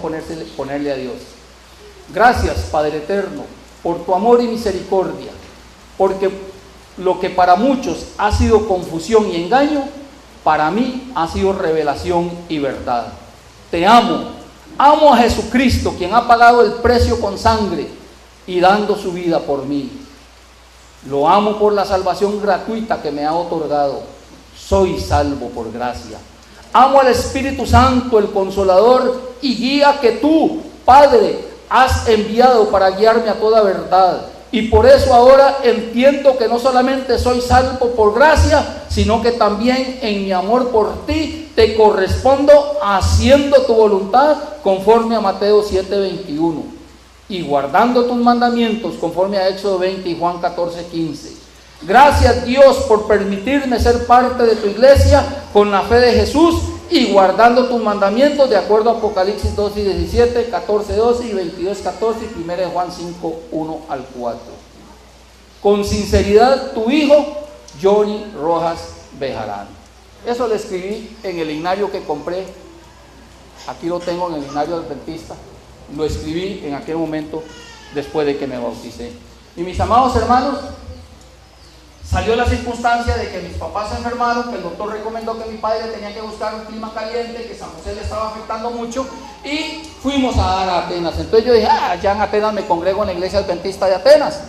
ponerle a Dios. Gracias, Padre eterno, por tu amor y misericordia, porque lo que para muchos ha sido confusión y engaño, para mí ha sido revelación y verdad. Te amo a Jesucristo, quien ha pagado el precio con sangre y dando su vida por mí. Lo amo por la salvación gratuita que me ha otorgado. Soy salvo por gracia. Amo al Espíritu Santo, el Consolador y guía que tú, Padre, has enviado para guiarme a toda verdad. Y por eso ahora entiendo que no solamente soy salvo por gracia, sino que también en mi amor por ti te correspondo haciendo tu voluntad conforme a Mateo 7:21 y guardando tus mandamientos conforme a Éxodo 20 y Juan 14:15. Gracias Dios por permitirme ser parte de tu iglesia con la fe de Jesús y guardando tus mandamientos de acuerdo a Apocalipsis 2:17, 14:12 y 22:14 y 1 Juan 5:1-4. Con sinceridad, tu hijo, Johnny Rojas Bejarano. Eso le escribí en el himnario que compré. Aquí lo tengo en el himnario adventista. Lo escribí en aquel momento después de que me bauticé. Y mis amados hermanos, salió la circunstancia de que mis papás se enfermaron, que el doctor recomendó que mi padre tenía que buscar un clima caliente, que San José le estaba afectando mucho, y fuimos a dar a Atenas. Entonces yo dije, ya en Atenas me congrego en la iglesia adventista de Atenas.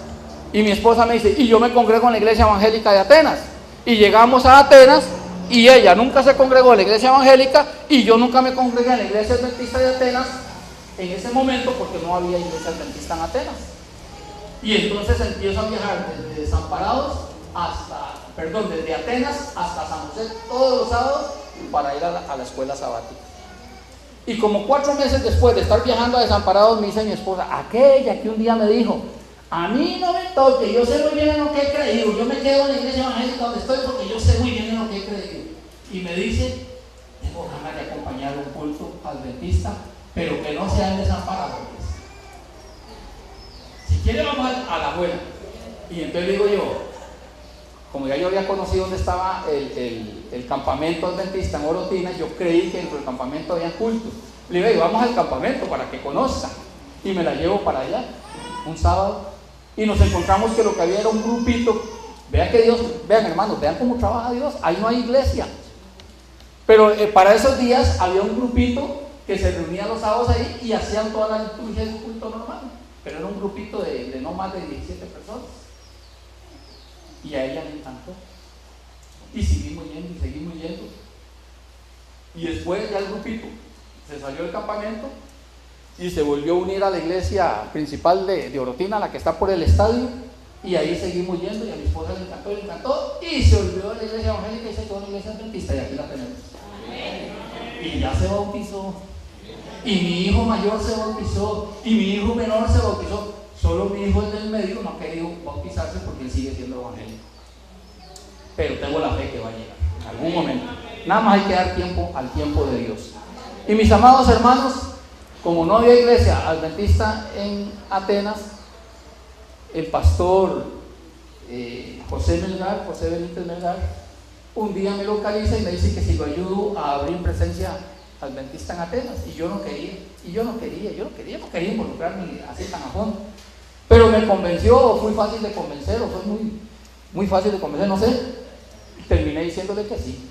Y mi esposa me dice, y yo me congrego en la iglesia evangélica de Atenas. Y llegamos a Atenas, y ella nunca se congregó en la iglesia evangélica, y yo nunca me congregué en la iglesia adventista de Atenas en ese momento, porque no había iglesia adventista en Atenas. Y entonces empiezo a viajar desde Desamparados desde Atenas hasta San José todos los sábados para ir a la escuela sabática. Y como 4 meses después de estar viajando a Desamparados, me dice mi esposa, aquella que un día me dijo, a mí no me toque, yo sé muy bien en lo que he creído, yo me quedo en la iglesia evangélica donde estoy porque yo sé muy bien en lo que he creído. Y me dice, tengo ganas de acompañar un culto adventista, pero que no sea en Desamparados. Si quiere vamos a la buena. Y entonces digo yo, como ya yo había conocido dónde estaba el campamento adventista en Orotina, yo creí que dentro del campamento había cultos. Le digo, vamos al campamento para que conozcan. Y me la llevo para allá, un sábado. Y nos encontramos que lo que había era un grupito. Vean hermanos, vean cómo trabaja Dios. Ahí no hay iglesia. Pero para esos días había un grupito que se reunía los sábados ahí y hacían toda la liturgia de un culto normal. Pero era un grupito de no más de 17 personas. Y a ella le encantó. Y seguimos yendo. Y después ya el grupito se salió del campamento y se volvió a unir a la iglesia principal de Orotina, la que está por el estadio. Y ahí seguimos yendo y a mi esposa le encantó. Y se olvidó de la iglesia evangélica y se quedó en la iglesia adventista y aquí la tenemos. Y ya se bautizó. Y mi hijo mayor se bautizó. Y mi hijo menor se bautizó. Solo mi hijo, el del medio, no ha querido bautizarse porque él sigue siendo evangélico. Pero tengo la fe que va a llegar en algún momento. Nada más hay que dar tiempo al tiempo de Dios. Y mis amados hermanos, como no había iglesia adventista en Atenas, el pastor José Benítez Melgar, un día me localiza y me dice que si lo ayudo a abrir presencia adventista en Atenas. Y yo no quería involucrarme así tan a fondo. Pero me convenció, fui fácil de convencer, o fue muy fácil de convencer, no sé. Terminé diciéndole que sí.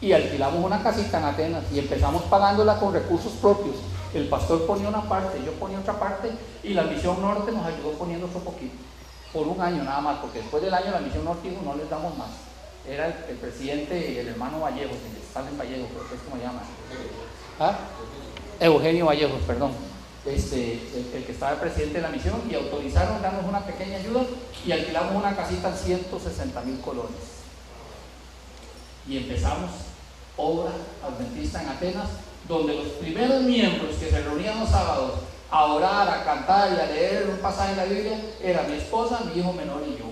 Y alquilamos una casita en Atenas y empezamos pagándola con recursos propios. El pastor ponía una parte, yo ponía otra parte y la Misión Norte nos ayudó poniendo otro poquito. Por un año nada más, porque después del año la Misión Norte dijo no les damos más. Era el presidente, el hermano Vallejos, Stalin Vallejos, creo que es como llama. Eugenio Vallejos, perdón. El que estaba el presidente de la misión, y autorizaron darnos una pequeña ayuda y alquilamos una casita en 160,000 colones. Y empezamos obra adventista en Atenas, donde los primeros miembros que se reunían los sábados a orar, a cantar y a leer un pasaje de la Biblia era mi esposa, mi hijo menor y yo.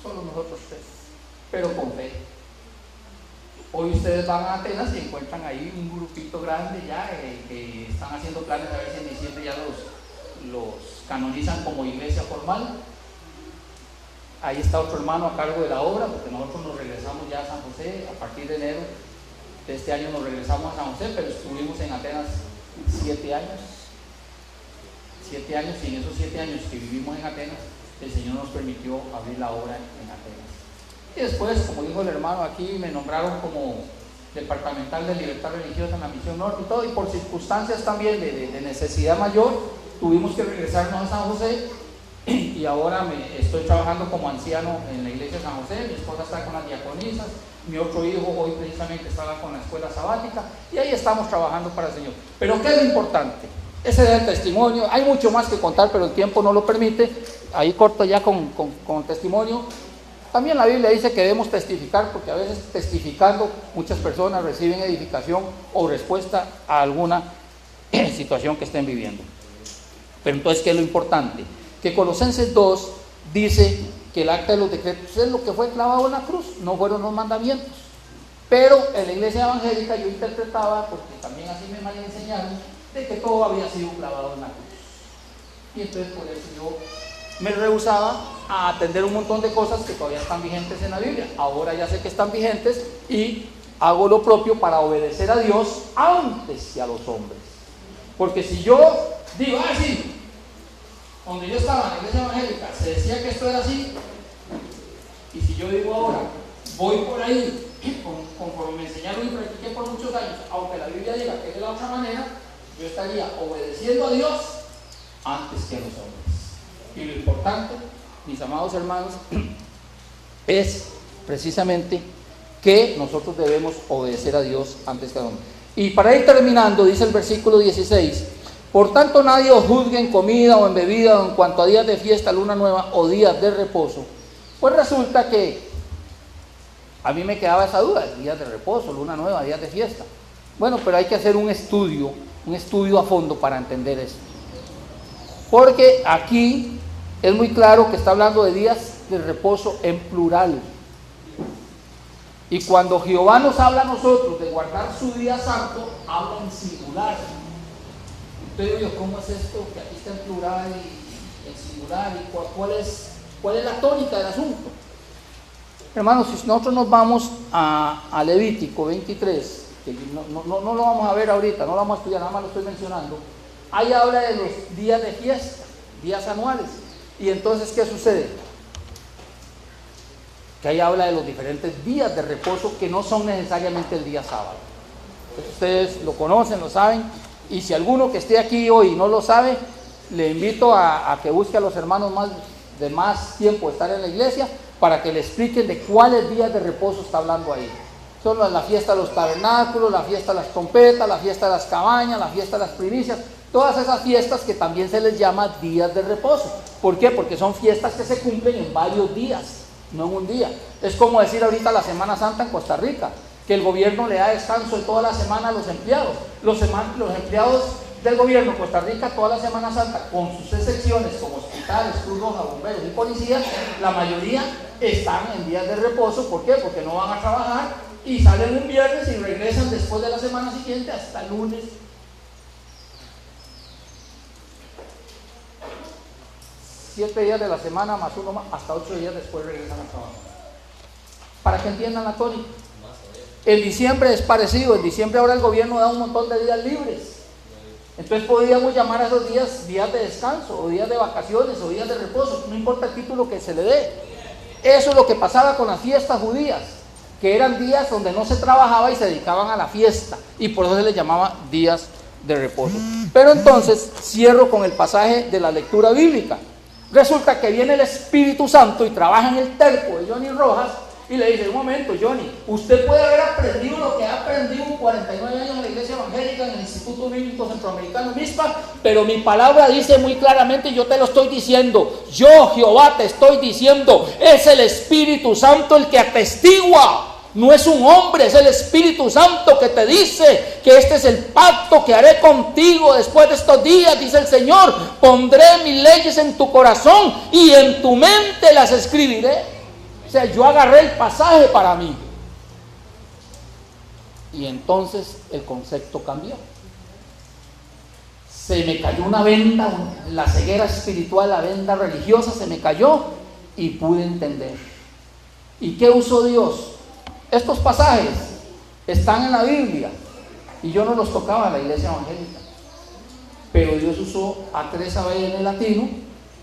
Solo nosotros 3, pero con fe. Hoy ustedes van a Atenas y encuentran ahí un grupito grande ya que están haciendo planes a ver si en diciembre ya los canonizan como iglesia formal. Ahí está otro hermano a cargo de la obra, porque nosotros nos regresamos ya a San José a partir de enero de este año. Nos regresamos a San José, pero estuvimos en Atenas 7 años. 7 años, y en esos 7 años que vivimos en Atenas, el Señor nos permitió abrir la obra en Atenas. Y después, como dijo el hermano aquí, me nombraron como departamental de libertad religiosa en la Misión Norte y todo, y por circunstancias también de necesidad mayor, tuvimos que regresarnos a San José, y ahora estoy trabajando como anciano en la iglesia de San José. Mi esposa está con las diaconisas, mi otro hijo hoy precisamente estaba con la escuela sabática, y ahí estamos trabajando para el Señor. Pero ¿qué es lo importante? Ese es el testimonio. Hay mucho más que contar, pero el tiempo no lo permite. Ahí corto ya con el testimonio. También la Biblia dice que debemos testificar, porque a veces testificando muchas personas reciben edificación o respuesta a alguna situación que estén viviendo. Pero entonces, ¿qué es lo importante? Que Colosenses 2 dice que el acta de los decretos es lo que fue clavado en la cruz, no fueron los mandamientos. Pero en la iglesia evangélica yo interpretaba, porque también así me mal enseñaron, de que todo había sido clavado en la cruz. Y entonces por eso yo me rehusaba a atender un montón de cosas que todavía están vigentes en la Biblia. Ahora ya sé que están vigentes y hago lo propio para obedecer a Dios antes que a los hombres. Porque si yo digo, sí, donde yo estaba en la iglesia evangélica se decía que esto era así, y si yo digo ahora, voy por ahí conforme me enseñaron y practiqué por muchos años, aunque la Biblia diga que es de la otra manera, yo estaría obedeciendo a Dios antes que a los hombres. Y lo importante, mis amados hermanos, es precisamente que nosotros debemos obedecer a Dios antes que a los hombres. Y para ir terminando, dice el versículo 16: por tanto nadie os juzgue en comida o en bebida o en cuanto a días de fiesta, luna nueva o días de reposo. Pues resulta que a mí me quedaba esa duda, días de reposo, luna nueva, días de fiesta. Bueno, pero hay que hacer un estudio a fondo para entender esto. Porque aquí es muy claro que está hablando de días de reposo en plural. Y cuando Jehová nos habla a nosotros de guardar su día santo, habla en singular. Entonces digo, ¿cómo es esto? Que aquí está en plural y en singular. ¿Y cuál es la tónica del asunto? Hermanos, si nosotros nos vamos a Levítico 23, que no lo vamos a ver ahorita, no lo vamos a estudiar, nada más lo estoy mencionando. Ahí habla de los días de fiesta, días anuales. Y entonces, ¿qué sucede? Que ahí habla de los diferentes días de reposo que no son necesariamente el día sábado. Entonces, ustedes lo conocen, lo saben. Y si alguno que esté aquí hoy no lo sabe, le invito a que busque a los hermanos de más tiempo estar en la iglesia para que le expliquen de cuáles días de reposo está hablando ahí. Son la fiesta de los tabernáculos, la fiesta de las trompetas, la fiesta de las cabañas, la fiesta de las primicias, todas esas fiestas que también se les llama días de reposo. ¿Por qué? Porque son fiestas que se cumplen en varios días, no en un día. Es como decir ahorita la Semana Santa en Costa Rica, que el gobierno le da descanso de toda la semana a los empleados. Los empleados del gobierno de Costa Rica toda la Semana Santa, con sus excepciones como hospitales, Cruz Roja, bomberos y policías, la mayoría están en días de reposo. ¿Por qué? Porque no van a trabajar y salen un viernes y regresan después de la semana siguiente hasta el lunes. Siete días de la semana más uno más, hasta 8 días después regresan a trabajar. Para que entiendan la tónica. En diciembre es parecido. En diciembre ahora el gobierno da un montón de días libres. Entonces podríamos llamar a esos días días de descanso, o días de vacaciones, o días de reposo, no importa el título que se le dé. Eso es lo que pasaba con las fiestas judías, que eran días donde no se trabajaba y se dedicaban a la fiesta, y por eso se les llamaba días de reposo. Pero entonces cierro con el pasaje de la lectura bíblica. Resulta que viene el Espíritu Santo y trabaja en el terco de Johnny Rojas y le dice: un momento, Johnny, usted puede haber aprendido lo que ha aprendido en 49 años en la iglesia evangélica, en el Instituto Bíblico Centroamericano MISPA, pero mi palabra dice muy claramente, yo te lo estoy diciendo, yo Jehová te estoy diciendo, es el Espíritu Santo el que atestigua. No es un hombre, es el Espíritu Santo que te dice que este es el pacto que haré contigo después de estos días, dice el Señor. Pondré mis leyes en tu corazón y en tu mente las escribiré. O sea, yo agarré el pasaje para mí. Y entonces el concepto cambió. Se me cayó una venda, la ceguera espiritual, la venda religiosa se me cayó y pude entender. ¿Y qué usó Dios? Estos pasajes están en la Biblia y yo no los tocaba en la iglesia evangélica, pero Dios usó a Teresa Bell en el latino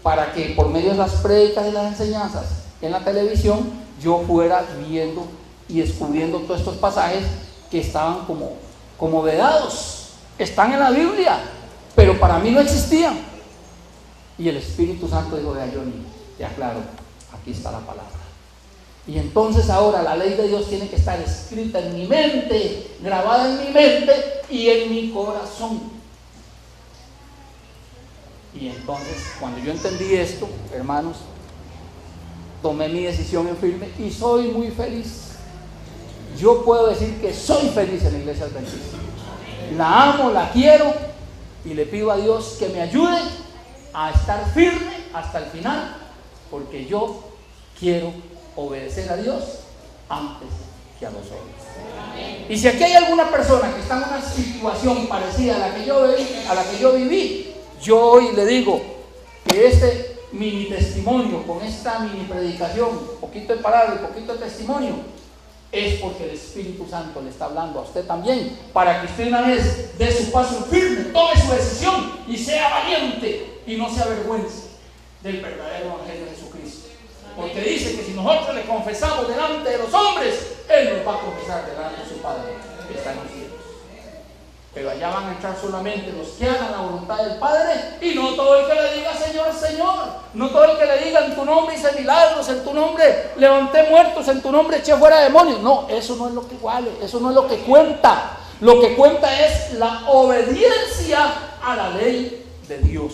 para que por medio de las prédicas y las enseñanzas en la televisión yo fuera viendo y descubriendo todos estos pasajes que estaban como vedados. Están en la Biblia, pero para mí no existían. Y el Espíritu Santo dijo: vea, Johnny, te aclaro, aquí está la palabra. Y entonces ahora la ley de Dios tiene que estar escrita en mi mente, grabada en mi mente y en mi corazón. Y entonces, cuando yo entendí esto, hermanos, tomé mi decisión en firme y soy muy feliz. Yo puedo decir que soy feliz en la Iglesia Adventista. La amo, la quiero y le pido a Dios que me ayude a estar firme hasta el final, porque yo quiero obedecer a Dios antes que a los hombres. Y si aquí hay alguna persona que está en una situación parecida a la que yo viví, yo hoy le digo que este mini testimonio, con esta mini predicación, poquito de palabra y poquito de testimonio, es porque el Espíritu Santo le está hablando a usted también, para que usted una vez dé su paso firme, tome su decisión y sea valiente y no se avergüence del verdadero Evangelio de Jesucristo. Porque dice que si nosotros le confesamos delante de los hombres, Él nos va a confesar delante de su Padre que está en los cielos. Pero allá van a entrar solamente los que hagan la voluntad del Padre, y no todo el que le diga Señor, Señor, no todo el que le diga en tu nombre hice milagros, en tu nombre levanté muertos, en tu nombre eché fuera demonios. No, eso no es lo que vale, eso no es lo que cuenta. Lo que cuenta es la obediencia a la ley de Dios,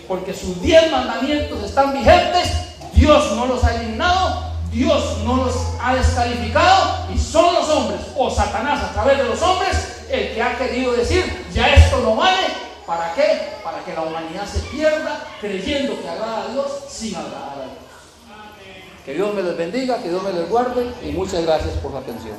porque sus 10 mandamientos están vigentes. Dios no los ha eliminado, Dios no los ha descalificado, y son los hombres o Satanás a través de los hombres el que ha querido decir ya esto no vale. ¿Para qué? Para que la humanidad se pierda creyendo que agrada a Dios sin agradar a Dios. Que Dios me les bendiga, que Dios me les guarde y muchas gracias por su atención.